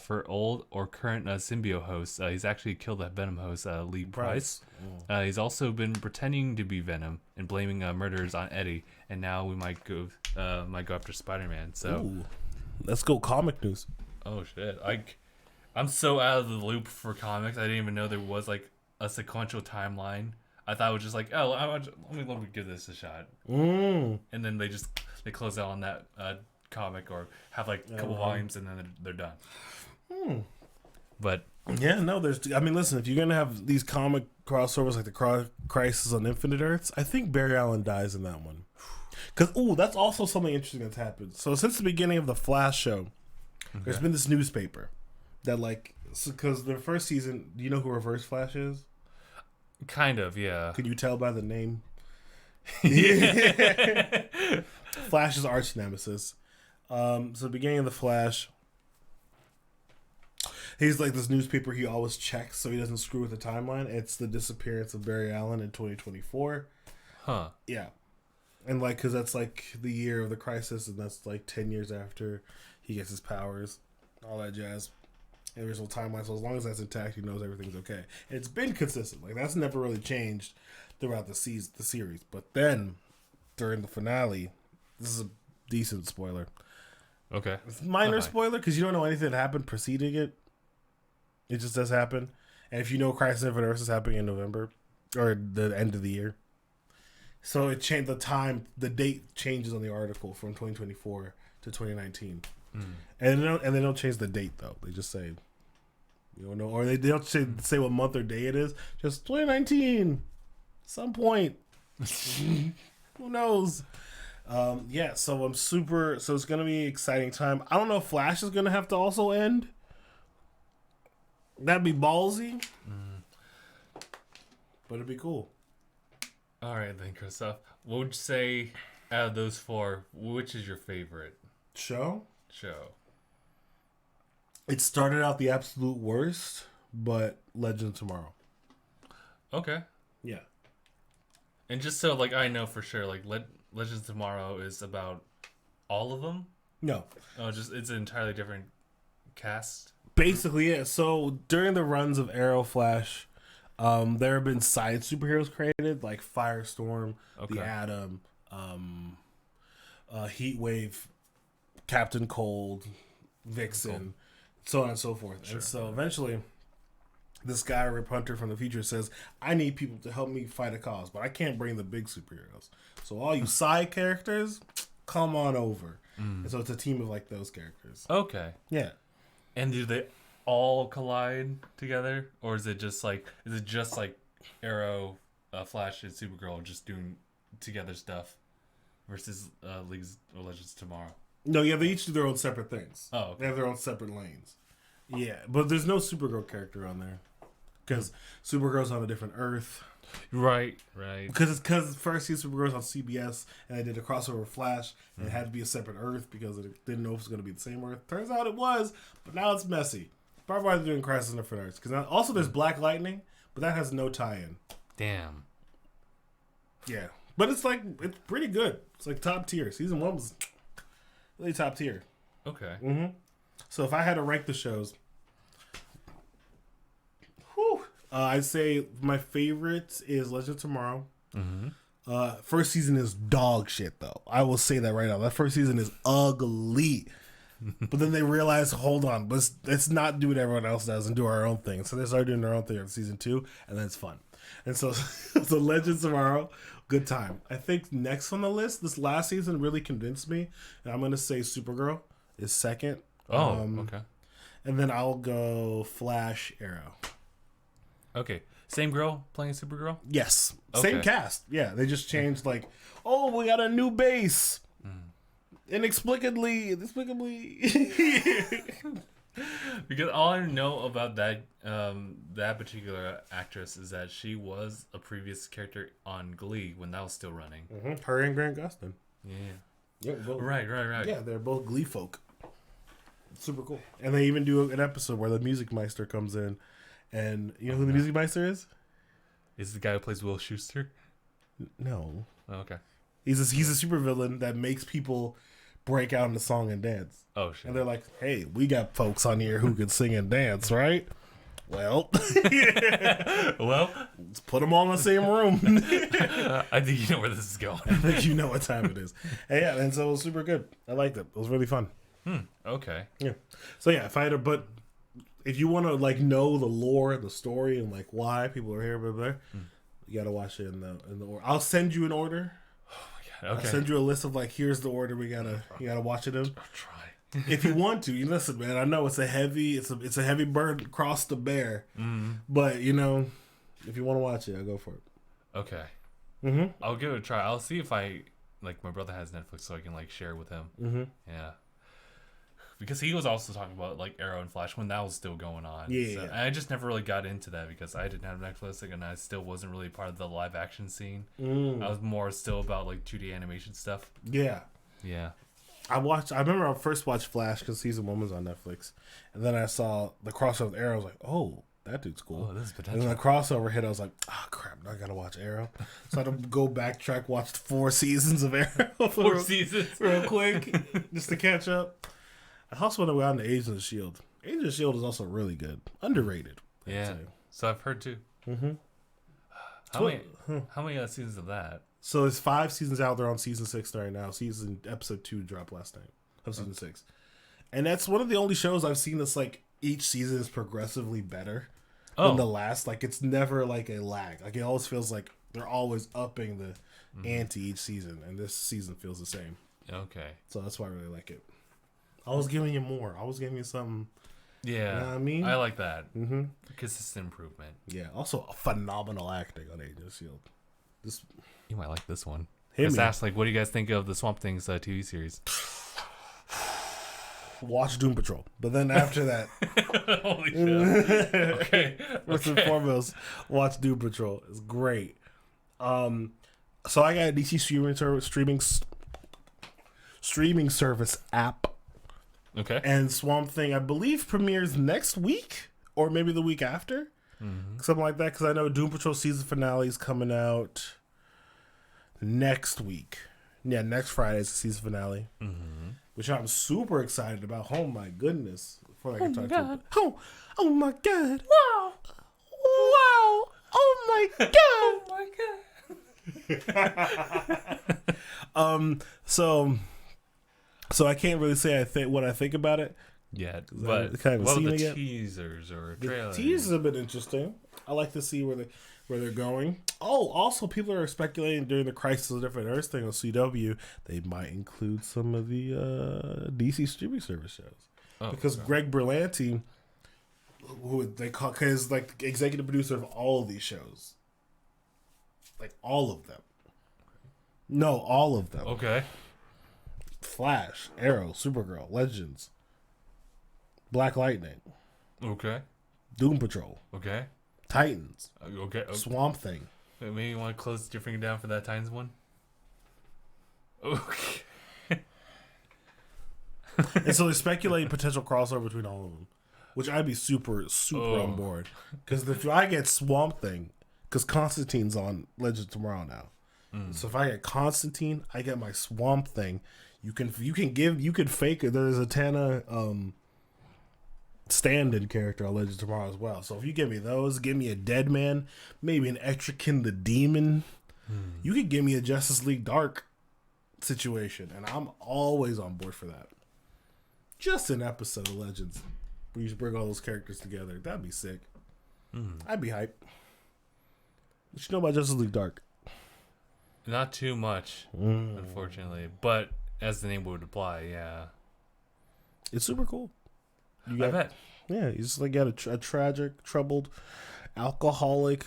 for old or current symbiote hosts. He's actually killed that Venom host, Lee Price. He's also been pretending to be Venom and blaming murders on Eddie. And now we might go after Spider-Man. So, ooh, let's go comic news. Oh shit! I'm so out of the loop for comics. I didn't even know there was like a sequential timeline. I thought it was just like, oh, let me give this a shot. And then they close out on that comic or have like a couple volumes and then they're done. But yeah, no, listen, if you're gonna have these comic crossovers like the Crisis on Infinite Earths, I think Barry Allen dies in that one. Because that's also something interesting that's happened. So since the beginning of the Flash show, there's been this newspaper that because the first season, do you know who Reverse Flash is? Kind of, yeah. Can you tell by the name? Flash's arch nemesis. So the beginning of the Flash, he's like this newspaper he always checks so he doesn't screw with the timeline. It's the disappearance of Barry Allen in 2024. Huh. Yeah. And because that's the year of the Crisis, and that's 10 years after he gets his powers, all that jazz. And there's no timeline, so as long as that's intact, he knows everything's okay. And it's been consistent. That's never really changed throughout the series. But then, during the finale, this is a decent spoiler. Okay. It's a minor spoiler, because you don't know anything that happened preceding it. It just does happen. And if you know Crisis on Infinite Earths is happening in November, or the end of the year. So it changed the date changes on the article from 2024 to 2019. And they don't change the date, though. They just say, you don't know, or they don't say what month or day it is. Just 2019, some point. Who knows? Yeah. So I'm super. So it's gonna be an exciting time. I don't know if Flash is gonna have to also end. That'd be ballsy, but it'd be cool. All right then, Kristof. What would you say out of those four? Which is your favorite show? It started out the absolute worst, but Legend of Tomorrow. Okay. Yeah. And just so I know for sure, Legend of Tomorrow is about all of them? No. Oh, it's an entirely different cast? Basically, yeah. So during the runs of Arrow, Flash, there have been side superheroes created, like Firestorm, the Atom, Heatwave, Captain Cold, Vixen, so on and so forth. Sure. And so eventually, this guy, Rip Hunter from the future, says, I need people to help me fight a cause, but I can't bring the big superheroes. So all you side characters, come on over. And so it's a team of those characters. Okay. Yeah. And do they all collide together? Or is it just Arrow, Flash, and Supergirl just doing together stuff versus League's Legends Tomorrow? No, yeah, they each do their own separate things. Oh, okay. They have their own separate lanes. Yeah, but there's no Supergirl character on there because Supergirl's on a different Earth. Right. Because first Supergirl's on CBS and they did a crossover with Flash and it had to be a separate Earth because it didn't know if it was going to be the same Earth. Turns out it was, but now it's messy. Probably why they're doing Crisis on Infinite Earths. Because also there's Black Lightning, but that has no tie-in. Damn. Yeah, but it's pretty good. It's top tier. Season 1 was really top tier. Okay. So if I had to rank the shows, I'd say my favorite is Legend of Tomorrow. First season is dog shit, though. I will say that right now. That first season is ugly. But then they realize, hold on, let's not do what everyone else does and do our own thing. So they start doing their own thing in season 2, and then it's fun. And so Legend of Tomorrow, good time. I think next on the list, this last season really convinced me, and I'm going to say Supergirl is second. Okay. And then I'll go Flash, Arrow. Okay. Same girl playing Supergirl? Yes. Okay. Same cast. Yeah, they just changed we got a new base. Inexplicably. Because all I know about that particular actress is that she was a previous character on Glee when that was still running. Her and Grant Gustin. Yeah, right. Yeah, they're both Glee folk. Super cool. And they even do an episode where the music meister comes in And you know who the Music Meister is? Is the guy who plays Will Schuester? No. Oh, okay. He's a supervillain that makes people break out into song and dance. Oh, shit. And they're like, hey, we got folks on here who can sing and dance, right? Well, Well, let's put them all in the same room. I think you know where this is going. I think you know what time it is. And yeah, and so it was super good. I liked it. It was really fun. Okay. Yeah. So yeah, but if you want to like know the lore, the story, and like why people are here, blah, blah, you gotta watch it in the order. I'll send you an order. Okay. I'll send you a list of like, here's the order you gotta watch it in. I'll try. If you want to, you listen, man. I know it's a heavy burden cross to bear, but you know, if you want to watch it, I'll go for it. Okay. I'll give it a try. I'll see if my brother has Netflix, so I can like share it with him. Yeah. Because he was also talking about like Arrow and Flash when that was still going on. Yeah. And I just never really got into that because I didn't have Netflix and I still wasn't really part of the live action scene. I was more still about like 2D animation stuff. Yeah. Yeah. I remember I first watched Flash because season 1 was on Netflix, and then I saw the crossover with Arrow. I was like, oh, that dude's cool. Oh, this is And potential. then the crossover hit. I was like, oh crap, now I gotta watch Arrow. So I had to go backtrack, watch 4 seasons of Arrow. 4 seasons. real quick, just to catch up. I also want to go on to Agents of the Shield. Agents of the Shield is also really good, underrated. I'd Yeah. say. So I've heard too. How many seasons of that? So there's 5 seasons out there on season 6 right now. Episode 2 dropped last night of season 6. And that's one of the only shows I've seen that's like each season is progressively better than the last. Like it's never like a lag. Like it always feels like they're always upping the ante each season. And this season feels the same. Okay. So that's why I really like it. I was giving you more. I was giving you something. Yeah. You know what I mean? I like that. Consistent improvement. Yeah. Also phenomenal acting on Agents of the Shield. You might like this one. Hit Just me. ask, like, what do you guys think of the Swamp Things TV series? Watch Doom Patrol. But then after that, Holy shit. Okay. first and foremost, watch Doom Patrol. It's great. So I got a DC streaming service app, Okay. and Swamp Thing I believe premieres next week or maybe the week after, something like that. Because I know Doom Patrol season finale is coming out next week. Yeah, next Friday is the season finale, which I'm super excited about. Oh my goodness! Before I can talk to you. Oh my god! Wow! Wow! Oh my god! So I can't really say what I think about it. Yeah, I but haven't what seen were it the yet. teasers or The trailers? teasers have been interesting. I like to see where they're going. Oh, also people are speculating during the Crisis of Different Earths thing on CW they might include some of the DC streaming service shows because Greg Berlanti, who they call, is like executive producer of all of these shows, like all of them. No, all of them. Okay. Flash, Arrow, Supergirl, Legends, Black Lightning, Okay. Doom Patrol, Okay. Titans, Okay. Swamp Thing. Maybe you want to close your finger down for that Titans one? Okay. And so they're speculating potential crossover between all of them, which I'd be super on board. Because if I get Swamp Thing, because Constantine's on Legends tomorrow now, so if I get Constantine, I get my Swamp Thing. You can fake it. There's a Tana stand-in character on Legends tomorrow as well. So if you give me those, give me a Dead Man, maybe an Etrigan the Demon. You could give me a Justice League Dark situation, and I'm always on board for that. Just an episode of Legends where you just bring all those characters together. That'd be sick. I'd be hyped. What you know about Justice League Dark? Not too much, unfortunately. But as the name would imply, yeah. It's super cool. I bet. Yeah, you just like got a tragic, troubled, alcoholic,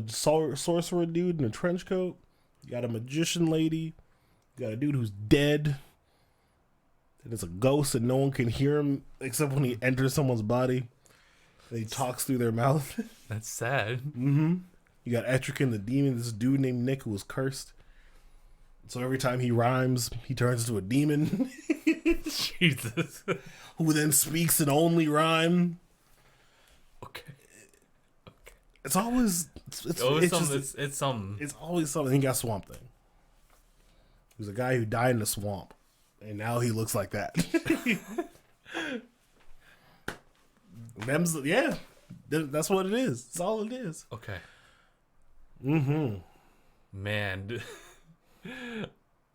sorcerer dude in a trench coat. You got a magician lady. You got a dude who's dead. And it's a ghost and no one can hear him except when he enters someone's body. And he talks through their mouth. That's sad. You got Etrigan the Demon, this dude named Nick who was cursed. So every time he rhymes, he turns into a demon. Jesus. Who then speaks in only rhyme. Okay. It's always It's always something. He got Swamp Thing. He was a guy who died in the swamp, and now he looks like that. Yeah, that's what it is. That's all it is. Okay. Mm-hmm. Man,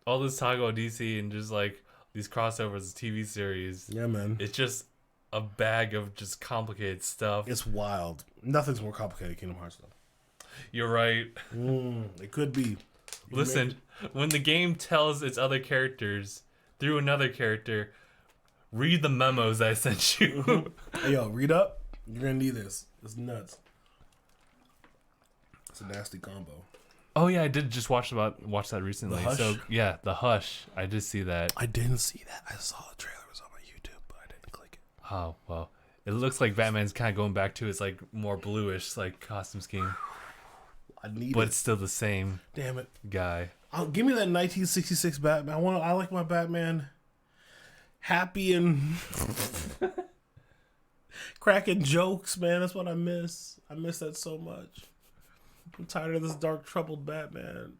all this talk about DC and just like these crossovers, TV series. Yeah, man. It's just a bag of just complicated stuff. It's wild. Nothing's more complicated than Kingdom Hearts, though. You're right. It could be. Listen, when the game tells its other characters through another character, read the memos I sent you. Hey, yo, read up. You're gonna need this. It's nuts. It's a nasty combo. Oh yeah, I did just watch that recently. The Hush? So yeah, The Hush. I did see that. I didn't see that. I saw the trailer. It was on my YouTube, but I didn't click it. Oh well, it looks like Batman's kind of going back to his like more bluish like costume scheme. I need but it. It's still the same. Damn it, guy. Give me that 1966 Batman. I like my Batman happy and cracking jokes, man. That's what I miss. I miss that so much. I'm tired of this dark, troubled Batman.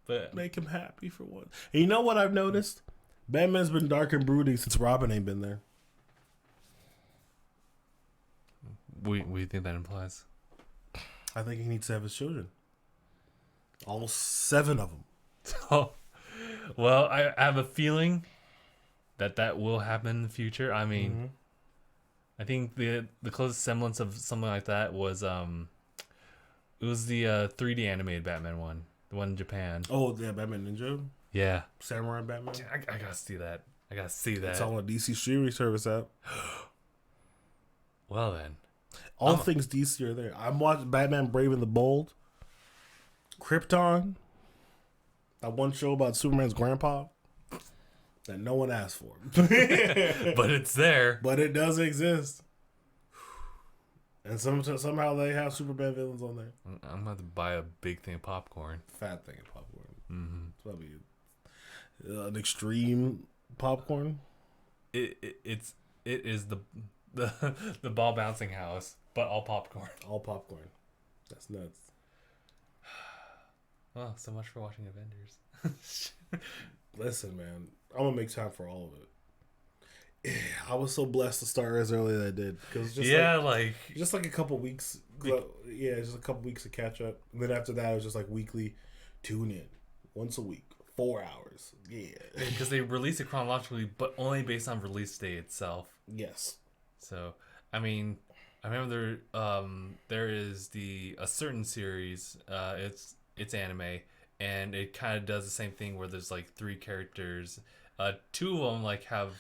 But make him happy for once. And you know what I've noticed? Batman's been dark and brooding since Robin ain't been there. What do you think that implies? I think he needs to have his children. All 7 of them. Oh, well, I have a feeling that will happen in the future. I mean, I think the closest semblance of something like that was it was the 3D animated Batman one, the one in Japan. Oh yeah, Batman Ninja. Yeah, Samurai Batman. I gotta see that. It's all on DC streaming service app. Well then, all things DC are there. I'm watching Batman Brave and the Bold, Krypton, that one show about Superman's grandpa that no one asked for. But it's there. But it does exist. And somehow they have Superman villains on there. I'm about to buy a big thing of popcorn. Fat thing of popcorn. Mm-hmm. It's probably an extreme popcorn. It is the ball bouncing house, but all popcorn. All popcorn. That's nuts. Well, so much for watching Avengers. Listen, man, I'm gonna make time for all of it. I was so blessed to start as early as I did because just like a couple weeks. Yeah, just a couple weeks to catch up. And then after that, it was just like weekly tune in once a week, 4 hours. Yeah, because they release it chronologically, but only based on release day itself. Yes. So I mean, I remember there is a certain series. It's anime, and it kind of does the same thing where there's like 3 characters. 2 of them like have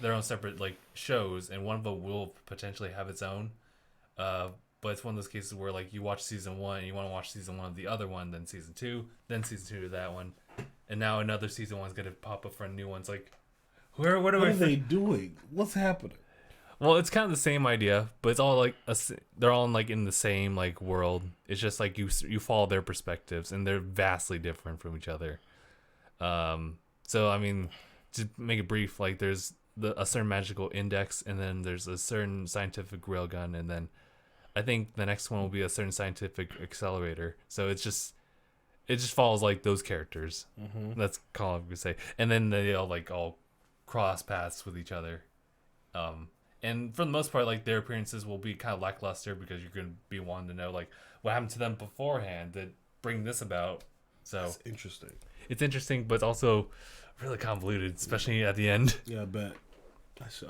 their own separate like shows, and one of them will potentially have its own. But it's one of those cases where like you watch season 1 and you want to watch season 1 of the other one, then season 2, then season 2 of that one, and now another season 1 is gonna pop up for a new one. It's like, what are they doing? What's happening? Well, it's kind of the same idea, but it's all like they're all in the same like world. It's just like you follow their perspectives, and they're vastly different from each other. So I mean, to make it brief, like there's a certain magical index, and then there's a certain scientific railgun, and then I think the next one will be a certain scientific accelerator. So it just follows like those characters. Mm-hmm. That's all I'm gonna say. And then they all cross paths with each other. And for the most part, like their appearances will be kind of lackluster because you're going to be wanting to know like what happened to them beforehand that bring this about. So that's interesting. It's interesting, but it's also really convoluted, especially at the end. Yeah, I bet.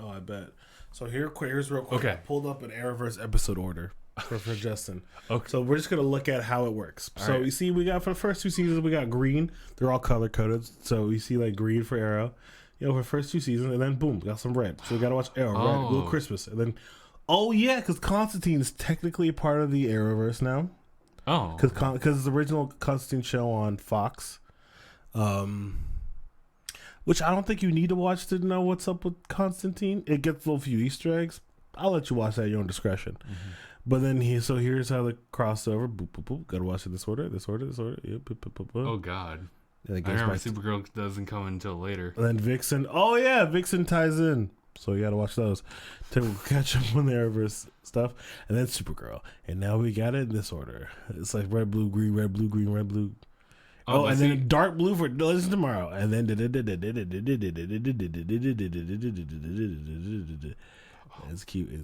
I bet. So here's real quick. Okay. I pulled up an Arrowverse episode order for Justin. Okay. So we're just gonna look at how it works. All so right. You see, we got for the first 2 seasons, we got green. They're all color coded. So you see like green for Arrow. For the first 2 seasons, and then boom, got some red. So we gotta watch Arrow, red, Blue Christmas, and then, because Constantine is technically a part of the Arrowverse now. Oh, because the original Constantine show on Fox, which I don't think you need to watch to know what's up with Constantine. It gets a little few Easter eggs. I'll let you watch that at your own discretion. Mm-hmm. But then here's how the crossover. Boop boop boop. Gotta watch it this order. Yep. Boop, boop, boop, boop. Oh God. And I remember Supergirl doesn't come until later. And then Vixen. Vixen ties in. So you gotta watch those. To catch up on their stuff. And then Supergirl. And now we got it in this order. It's like red, blue, green, red, blue, green, red, blue. Oh, and then dark blue for Legends Tomorrow. And then it's cute. All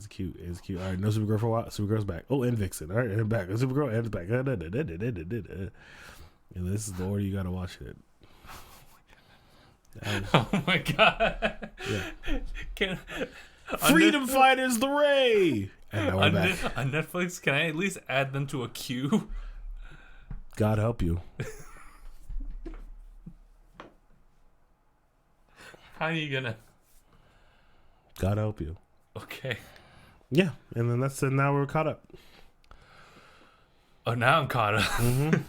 right, no Supergirl for a while. Supergirl's back. Oh, and Vixen. All right, and back. Supergirl and back. And this is the order you gotta watch it. Oh my god! Yeah. Freedom Fighters, the Ray. And now we're back on Netflix. Can I at least add them to a queue? God help you. How are you gonna? God help you. Okay. Yeah, and then that's it. Now we're caught up. Oh, now I'm caught up. Mm-hmm.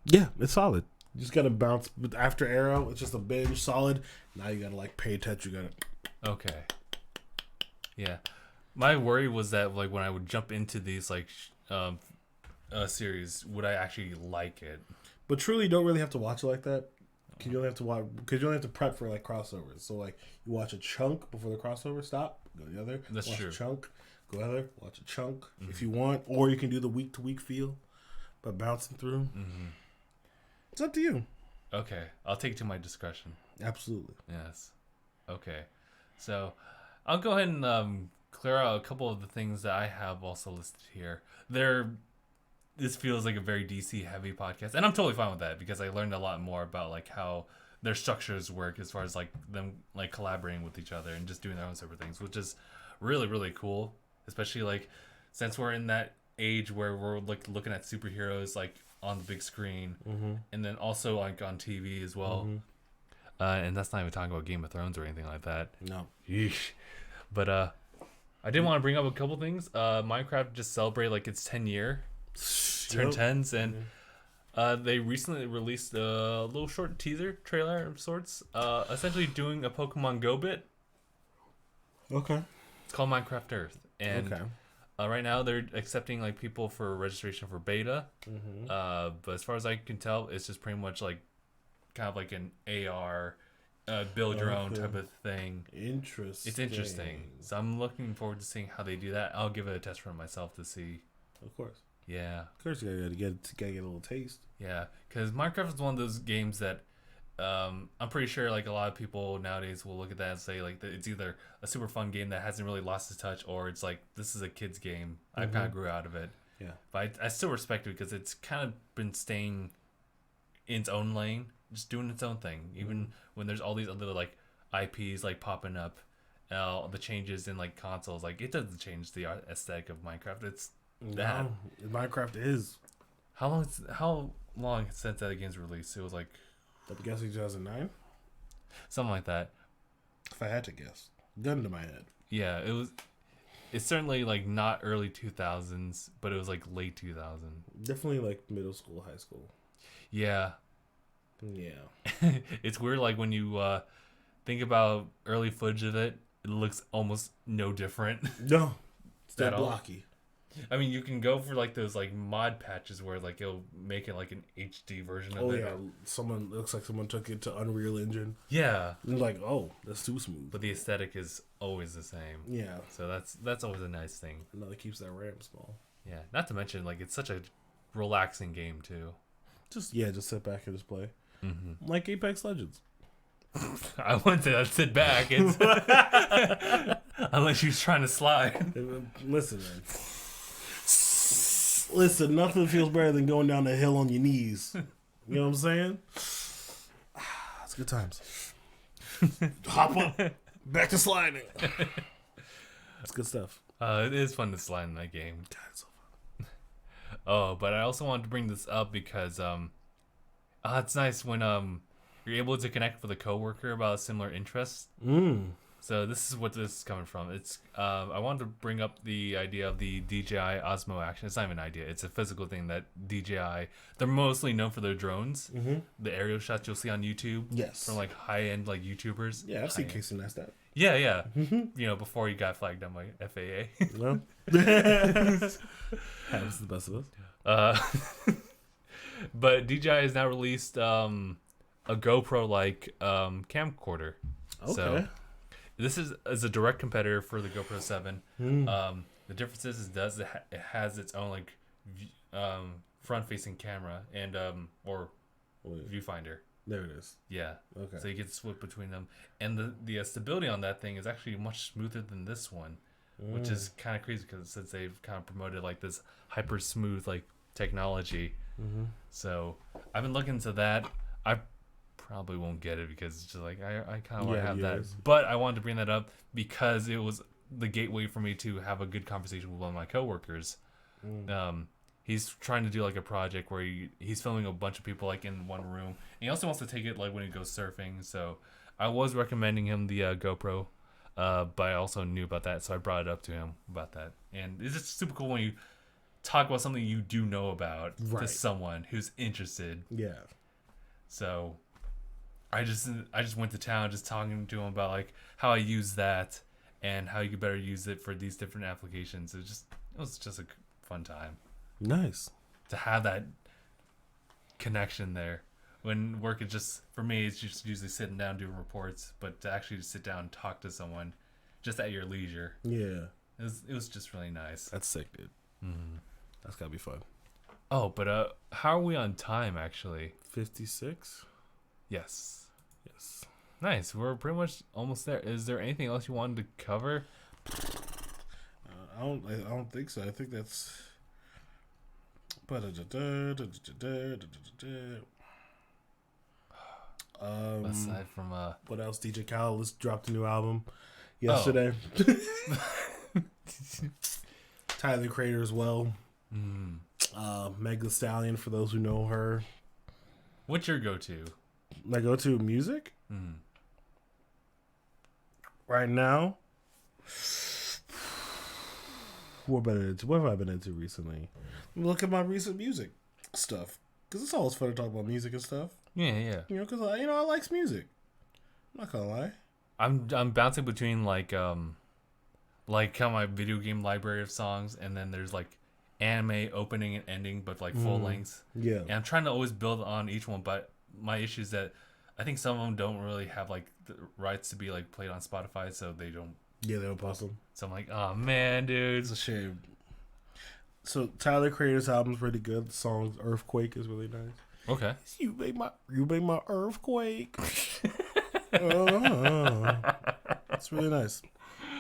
Yeah, it's solid. You just gotta bounce after Arrow. It's just a binge, solid. Now you gotta like pay attention. You gotta. Okay. Yeah, my worry was that like when I would jump into these like series, would I actually like it? But truly, you don't really have to watch it like that. Because you only have to watch. Because you only have to prep for like crossovers. So like you watch a chunk before the crossover. Stop. Go the other. That's watch true. A chunk. Go other. Watch a chunk if you want, or you can do the week to week feel, but bouncing through. Mm-hmm. It's up to you. Okay, I'll take it to my discretion. Absolutely. Yes. Okay, so I'll go ahead and clear out a couple of the things that I have also listed here. This feels like a very DC heavy podcast, and I'm totally fine with that because I learned a lot more about like how their structures work as far as like them like collaborating with each other and just doing their own separate things, which is really, really cool. Especially like since we're in that age where we're like looking at superheroes like on the big screen, and then also like on TV as well. And that's not even talking about Game of Thrones or anything like that. No. Yeesh. But I did want to bring up a couple things. Minecraft just celebrated like its 10-year. Turn 10s, and they recently released a little short teaser trailer of sorts, essentially doing a Pokemon Go bit. Okay. It's called Minecraft Earth, and right now they're accepting like people for registration for beta. But as far as I can tell, it's just pretty much like kind of like an AR build your own type of thing. Interesting. It's interesting, so I'm looking forward to seeing how they do that. I'll give it a test for myself to see. Of course. Yeah. Of course, you gotta get a little taste. Yeah, because Minecraft is one of those games that I'm pretty sure like a lot of people nowadays will look at that and say like that it's either a super fun game that hasn't really lost its touch, or it's like this is a kid's game. I kind of grew out of it. Yeah. But I still respect it because it's kind of been staying in its own lane, just doing its own thing. Even when there's all these other like IPs like popping up, the changes in like consoles, like it doesn't change the aesthetic of Minecraft. It's that. No, Minecraft is. How long since that game's released? It was like, I'm guessing 2009. Something like that. If I had to guess, gun to my head. Yeah, it was. It's certainly like not early 2000s, but it was like late 2000. Definitely like middle school, high school. Yeah. Yeah. It's weird, like when you think about early footage of it, it looks almost no different. No, it's that At all. blocky. I mean, you can go for like those like mod patches where like it'll make it like an HD version of it. Oh yeah, looks like someone took it to Unreal Engine. Yeah. And like, oh, that's too smooth. But the aesthetic is always the same. Yeah. So that's always a nice thing. No, it keeps that RAM small. Yeah. Not to mention like it's such a relaxing game too. Just sit back and just play. Like Apex Legends. I wouldn't say that. Sit back. It's unless you're trying to slide. Listen, man. Listen, nothing feels better than going down the hill on your knees. You know what I'm saying? It's good times. Hop up. Back to sliding. It's good stuff. It is fun to slide in that game. God, it's so fun. Oh, but I also wanted to bring this up because it's nice when you're able to connect with a coworker about a similar interest. So this is what this is coming from. It's I wanted to bring up the idea of the DJI Osmo Action. It's not even an idea. It's a physical thing that DJI. They're mostly known for their drones. The aerial shots you'll see on YouTube. Yes. From like high end like YouTubers. Yeah, I've seen Casey Neistat. Yeah, yeah. You know, before he got flagged down by FAA. Well, happens to the best of us. But DJI has now released a GoPro like camcorder. Okay. So This is a direct competitor for the GoPro 7. The difference is it has its own like front facing camera and or viewfinder. There it is. Yeah. Okay. So you get to switch between them, and the stability on that thing is actually much smoother than this one, which is kind of crazy because since they've kind of promoted like this hyper smooth like technology. So I've been looking into that. I probably won't get it because it's just like I kind of want to have that, but I wanted to bring that up because it was the gateway for me to have a good conversation with one of my coworkers. He's trying to do like a project where he's filming a bunch of people like in one room, and he also wants to take it like when he goes surfing. So I was recommending him the GoPro, but I also knew about that, so I brought it up to him about that, and it's just super cool when you talk about something you do know about to someone who's interested. Yeah. So I just went to town just talking to him about like how I use that and how you could better use it for these different applications. It was just a fun time. Nice to have that connection there. When work is just, for me, it's just usually sitting down doing reports, but to actually just sit down and talk to someone just at your leisure. Yeah. It was just really nice. That's sick, dude. That's gotta be fun. Oh, but how are we on time actually? 56? Yes. Yes. Nice. We're pretty much almost there. Is there anything else you wanted to cover? I don't think so. I think that's aside from what else? DJ Khaled dropped a new album yesterday. Tyler the Creator as well. Meg Thee Stallion for those who know her. What's your go-to? My go-to music right now. What have I been into recently? Look at my recent music stuff, because it's always fun to talk about music and stuff. Yeah. You know, because I like music. I'm not gonna lie. I'm bouncing between like kind of my video game library of songs, and then there's like anime opening and ending, but like full lengths. Yeah. And I'm trying to always build on each one, but my issue is that I think some of them don't really have like the rights to be like played on Spotify, so they don't. Yeah, they don't post them. So I'm like, oh man, dude, It's a shame. So Tyler the Creator's album's really good. The song "Earthquake" is really nice. Okay. You made my earthquake. It's really nice.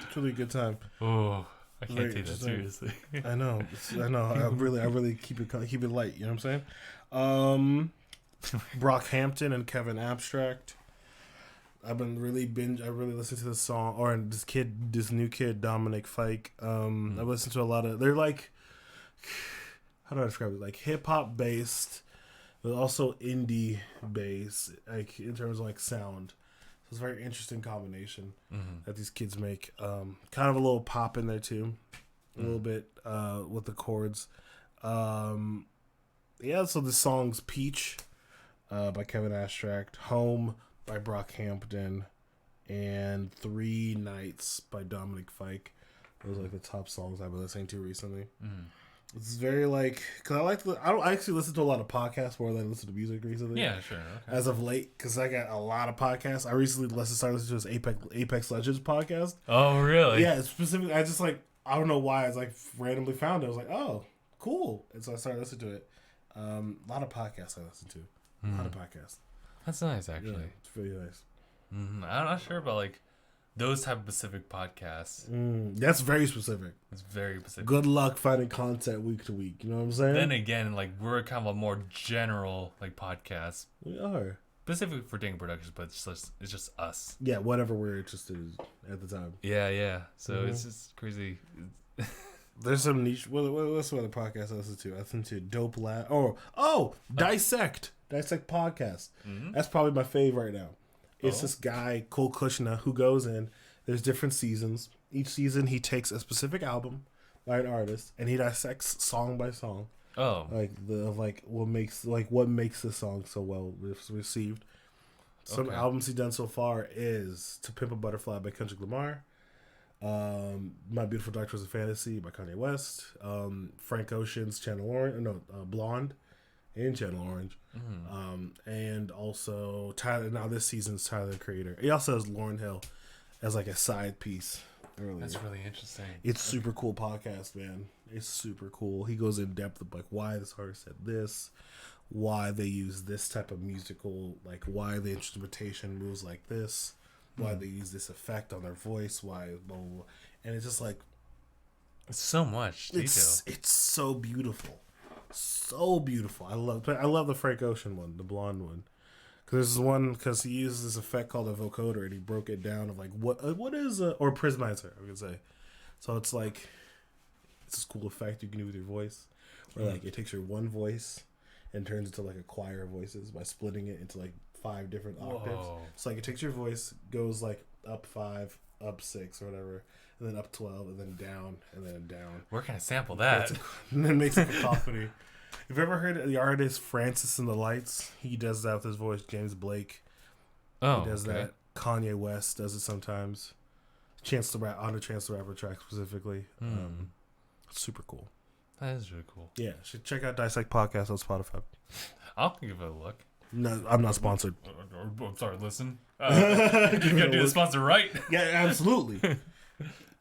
It's really a good time. Oh, I can't take that seriously. I know. I really keep it light. You know what I'm saying? Brockhampton and Kevin Abstract. I've been really I really listened to this song, or this new kid, Dominic Fike. I've listened to a lot of, they're like, how do I describe it? Like hip hop based, but also indie based, like in terms of like sound. So it's a very interesting combination that these kids make. Kind of a little pop in there too, a little bit with the chords. Yeah. So the song's "Peach" by Kevin Abstract, "Home" by Brockhampton, and "3 Nights" by Dominic Fike. Those are like the top songs I've been listening to recently. It's very like, because I don't actually listen to a lot of podcasts more than I listen to music recently. Yeah, sure. Okay. As of late, because I got a lot of podcasts. I recently started listening to this Apex Legends podcast. Oh, really? Yeah, specifically, I just like, I don't know why, I was like randomly found it. I was like, oh, cool. And so I started listening to it. A lot of podcasts I listen to. A lot of podcasts. That's nice, actually. Yeah, it's really nice. I'm not sure about like those type of specific podcasts. That's very specific. It's very specific. Good luck finding content week to week. You know what I'm saying? Then again, like we're kind of a more general like podcast. We are. Specific for DangIT Productions, but it's just us. Yeah, whatever we're interested in at the time. Yeah. So it's just crazy. There's some niche. What's some other podcast I listen to? I listen to Dope Lab. Dissect podcast. That's probably my fave right now. It's this guy Cole Kushner who goes in. There's different seasons. Each season he takes a specific album by an artist and he dissects song by song. Oh, What makes the song so well received. Some albums he's done so far is "To Pimp a Butterfly" by Kendrick Lamar, "My Beautiful Dark Twisted Fantasy" by Kanye West, Frank Ocean's "Blonde" and Channel Orange, and also Tyler. Now this season's Tyler the Creator. He also has Lauryn Hill as like a side piece earlier. That's really interesting. It's super cool podcast, man. It's super cool. He goes in depth of like why this artist said this, why they use this type of musical, like why the instrumentation moves like this, why they use this effect on their voice, why blah, blah, blah. And it's just like It's so much detail. it's so beautiful. So beautiful. I love the Frank Ocean one, the blonde one. Because he uses this effect called a vocoder, and he broke it down of like what is or prismizer, I would say. So it's like it's this cool effect you can do with your voice, where like it takes your one voice and turns into like a choir of voices by splitting it into like 5 different octaves. Whoa. So like it takes your voice, goes like up 5, up 6 or whatever, and then up 12, and then down, and then down. Where can I sample that? And then makes a cacophony. If you've ever heard the artist Francis and the Lights, he does that with his voice. James Blake, Oh, he does that. Kanye West does it sometimes. Chance the Rapper track specifically. Super cool. That is really cool. Yeah, should check out Dissect Podcast on Spotify. I'll give it a look. No, I'm not sponsored. I'm sorry, listen. You gotta do the sponsor right. Yeah, absolutely.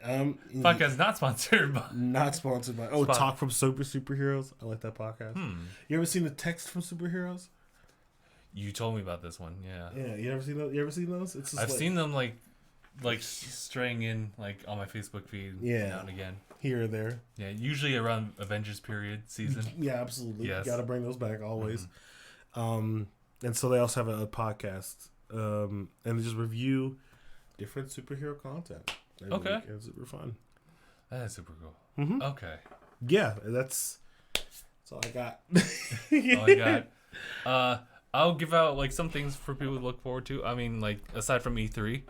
Podcast not sponsored by. Not sponsored by. Oh, Talk from Superheroes. I like that podcast. You ever seen the Text from Superheroes? You told me about this one, yeah. Yeah, you ever seen those? It's just I've seen them like straying in like on my Facebook feed now and again. Here or there. Yeah, usually around Avengers period season. Yeah, absolutely. Yes. Got to bring those back always. And so they also have a podcast, and they just review different superhero content. Okay. Week. It's super fun. That is super cool. Okay. Yeah, that's all I got. All I got. I'll give out like some things for people to look forward to. I mean, like aside from E3,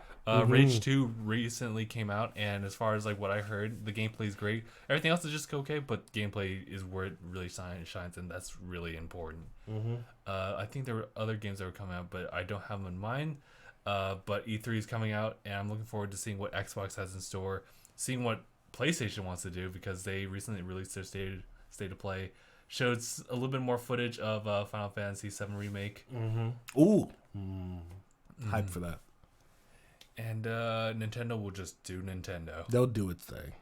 Rage 2 recently came out, and as far as like what I heard, the gameplay is great. Everything else is just okay, but gameplay is where it really shines, and that's really important. I think there were other games that were coming out, but I don't have them in mind. But E3 is coming out, and I'm looking forward to seeing what Xbox has in store, seeing what PlayStation wants to do, because they recently released their state of play. Showed a little bit more footage of Final Fantasy VII Remake. Ooh. Hype for that. And Nintendo will just do Nintendo. They'll do its thing.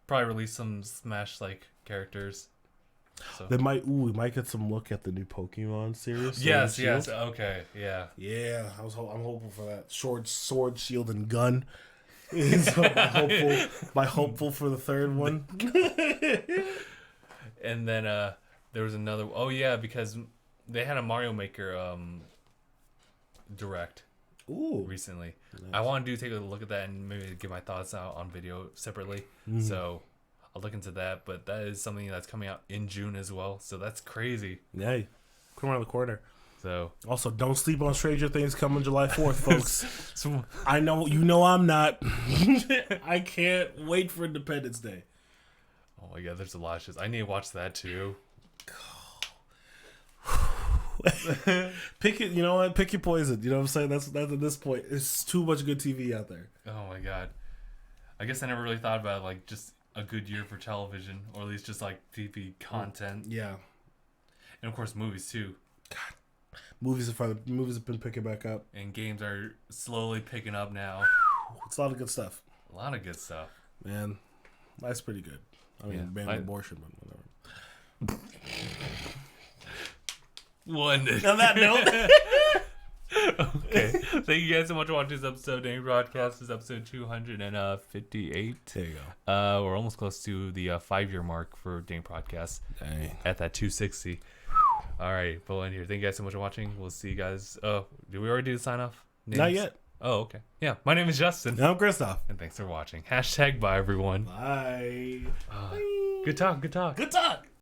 Probably release some Smash-like characters. So. We might get some look at the new Pokemon series. Yes. Okay, yeah. Yeah, I'm hopeful for that. Sword, shield, and gun. So my hopeful for the third one. And then there was another. Oh yeah, because they had a Mario Maker direct. Ooh. Recently. Nice. I want to take a look at that and maybe give my thoughts out on video separately. So I'll look into that, but that is something that's coming out in June as well. So that's crazy. Yeah, come around the corner. So also, don't sleep on Stranger Things coming July 4th, folks. I know I'm not. I can't wait for Independence Day. Oh my god, there's a lot of shit. I need to watch that too. Pick it. You know what? Pick your poison. You know what I'm saying? That's at this point. It's too much good TV out there. Oh my god. I guess I never really thought about like just a good year for television, or at least just like TV content. Yeah. And of course movies too. God. Movies have been picking back up. And games are slowly picking up now. It's a lot of good stuff. A lot of good stuff. Man, life's pretty good. I mean, ban abortion, but whatever. One. On that note. Okay. Thank you guys so much for watching this episode of DangIT Prodcast. This is episode 258. There you go. We're almost close to the 5-year mark for DangIT Prodcast. Dang. At that 260. All right, we'll end here. Thank you guys so much for watching. We'll see you guys. Oh, did we already do the sign off? Names? Not yet. Oh, okay. Yeah, my name is Justin. And I'm Kristof. And thanks for watching. #bye, everyone. Bye. Good talk. Good talk.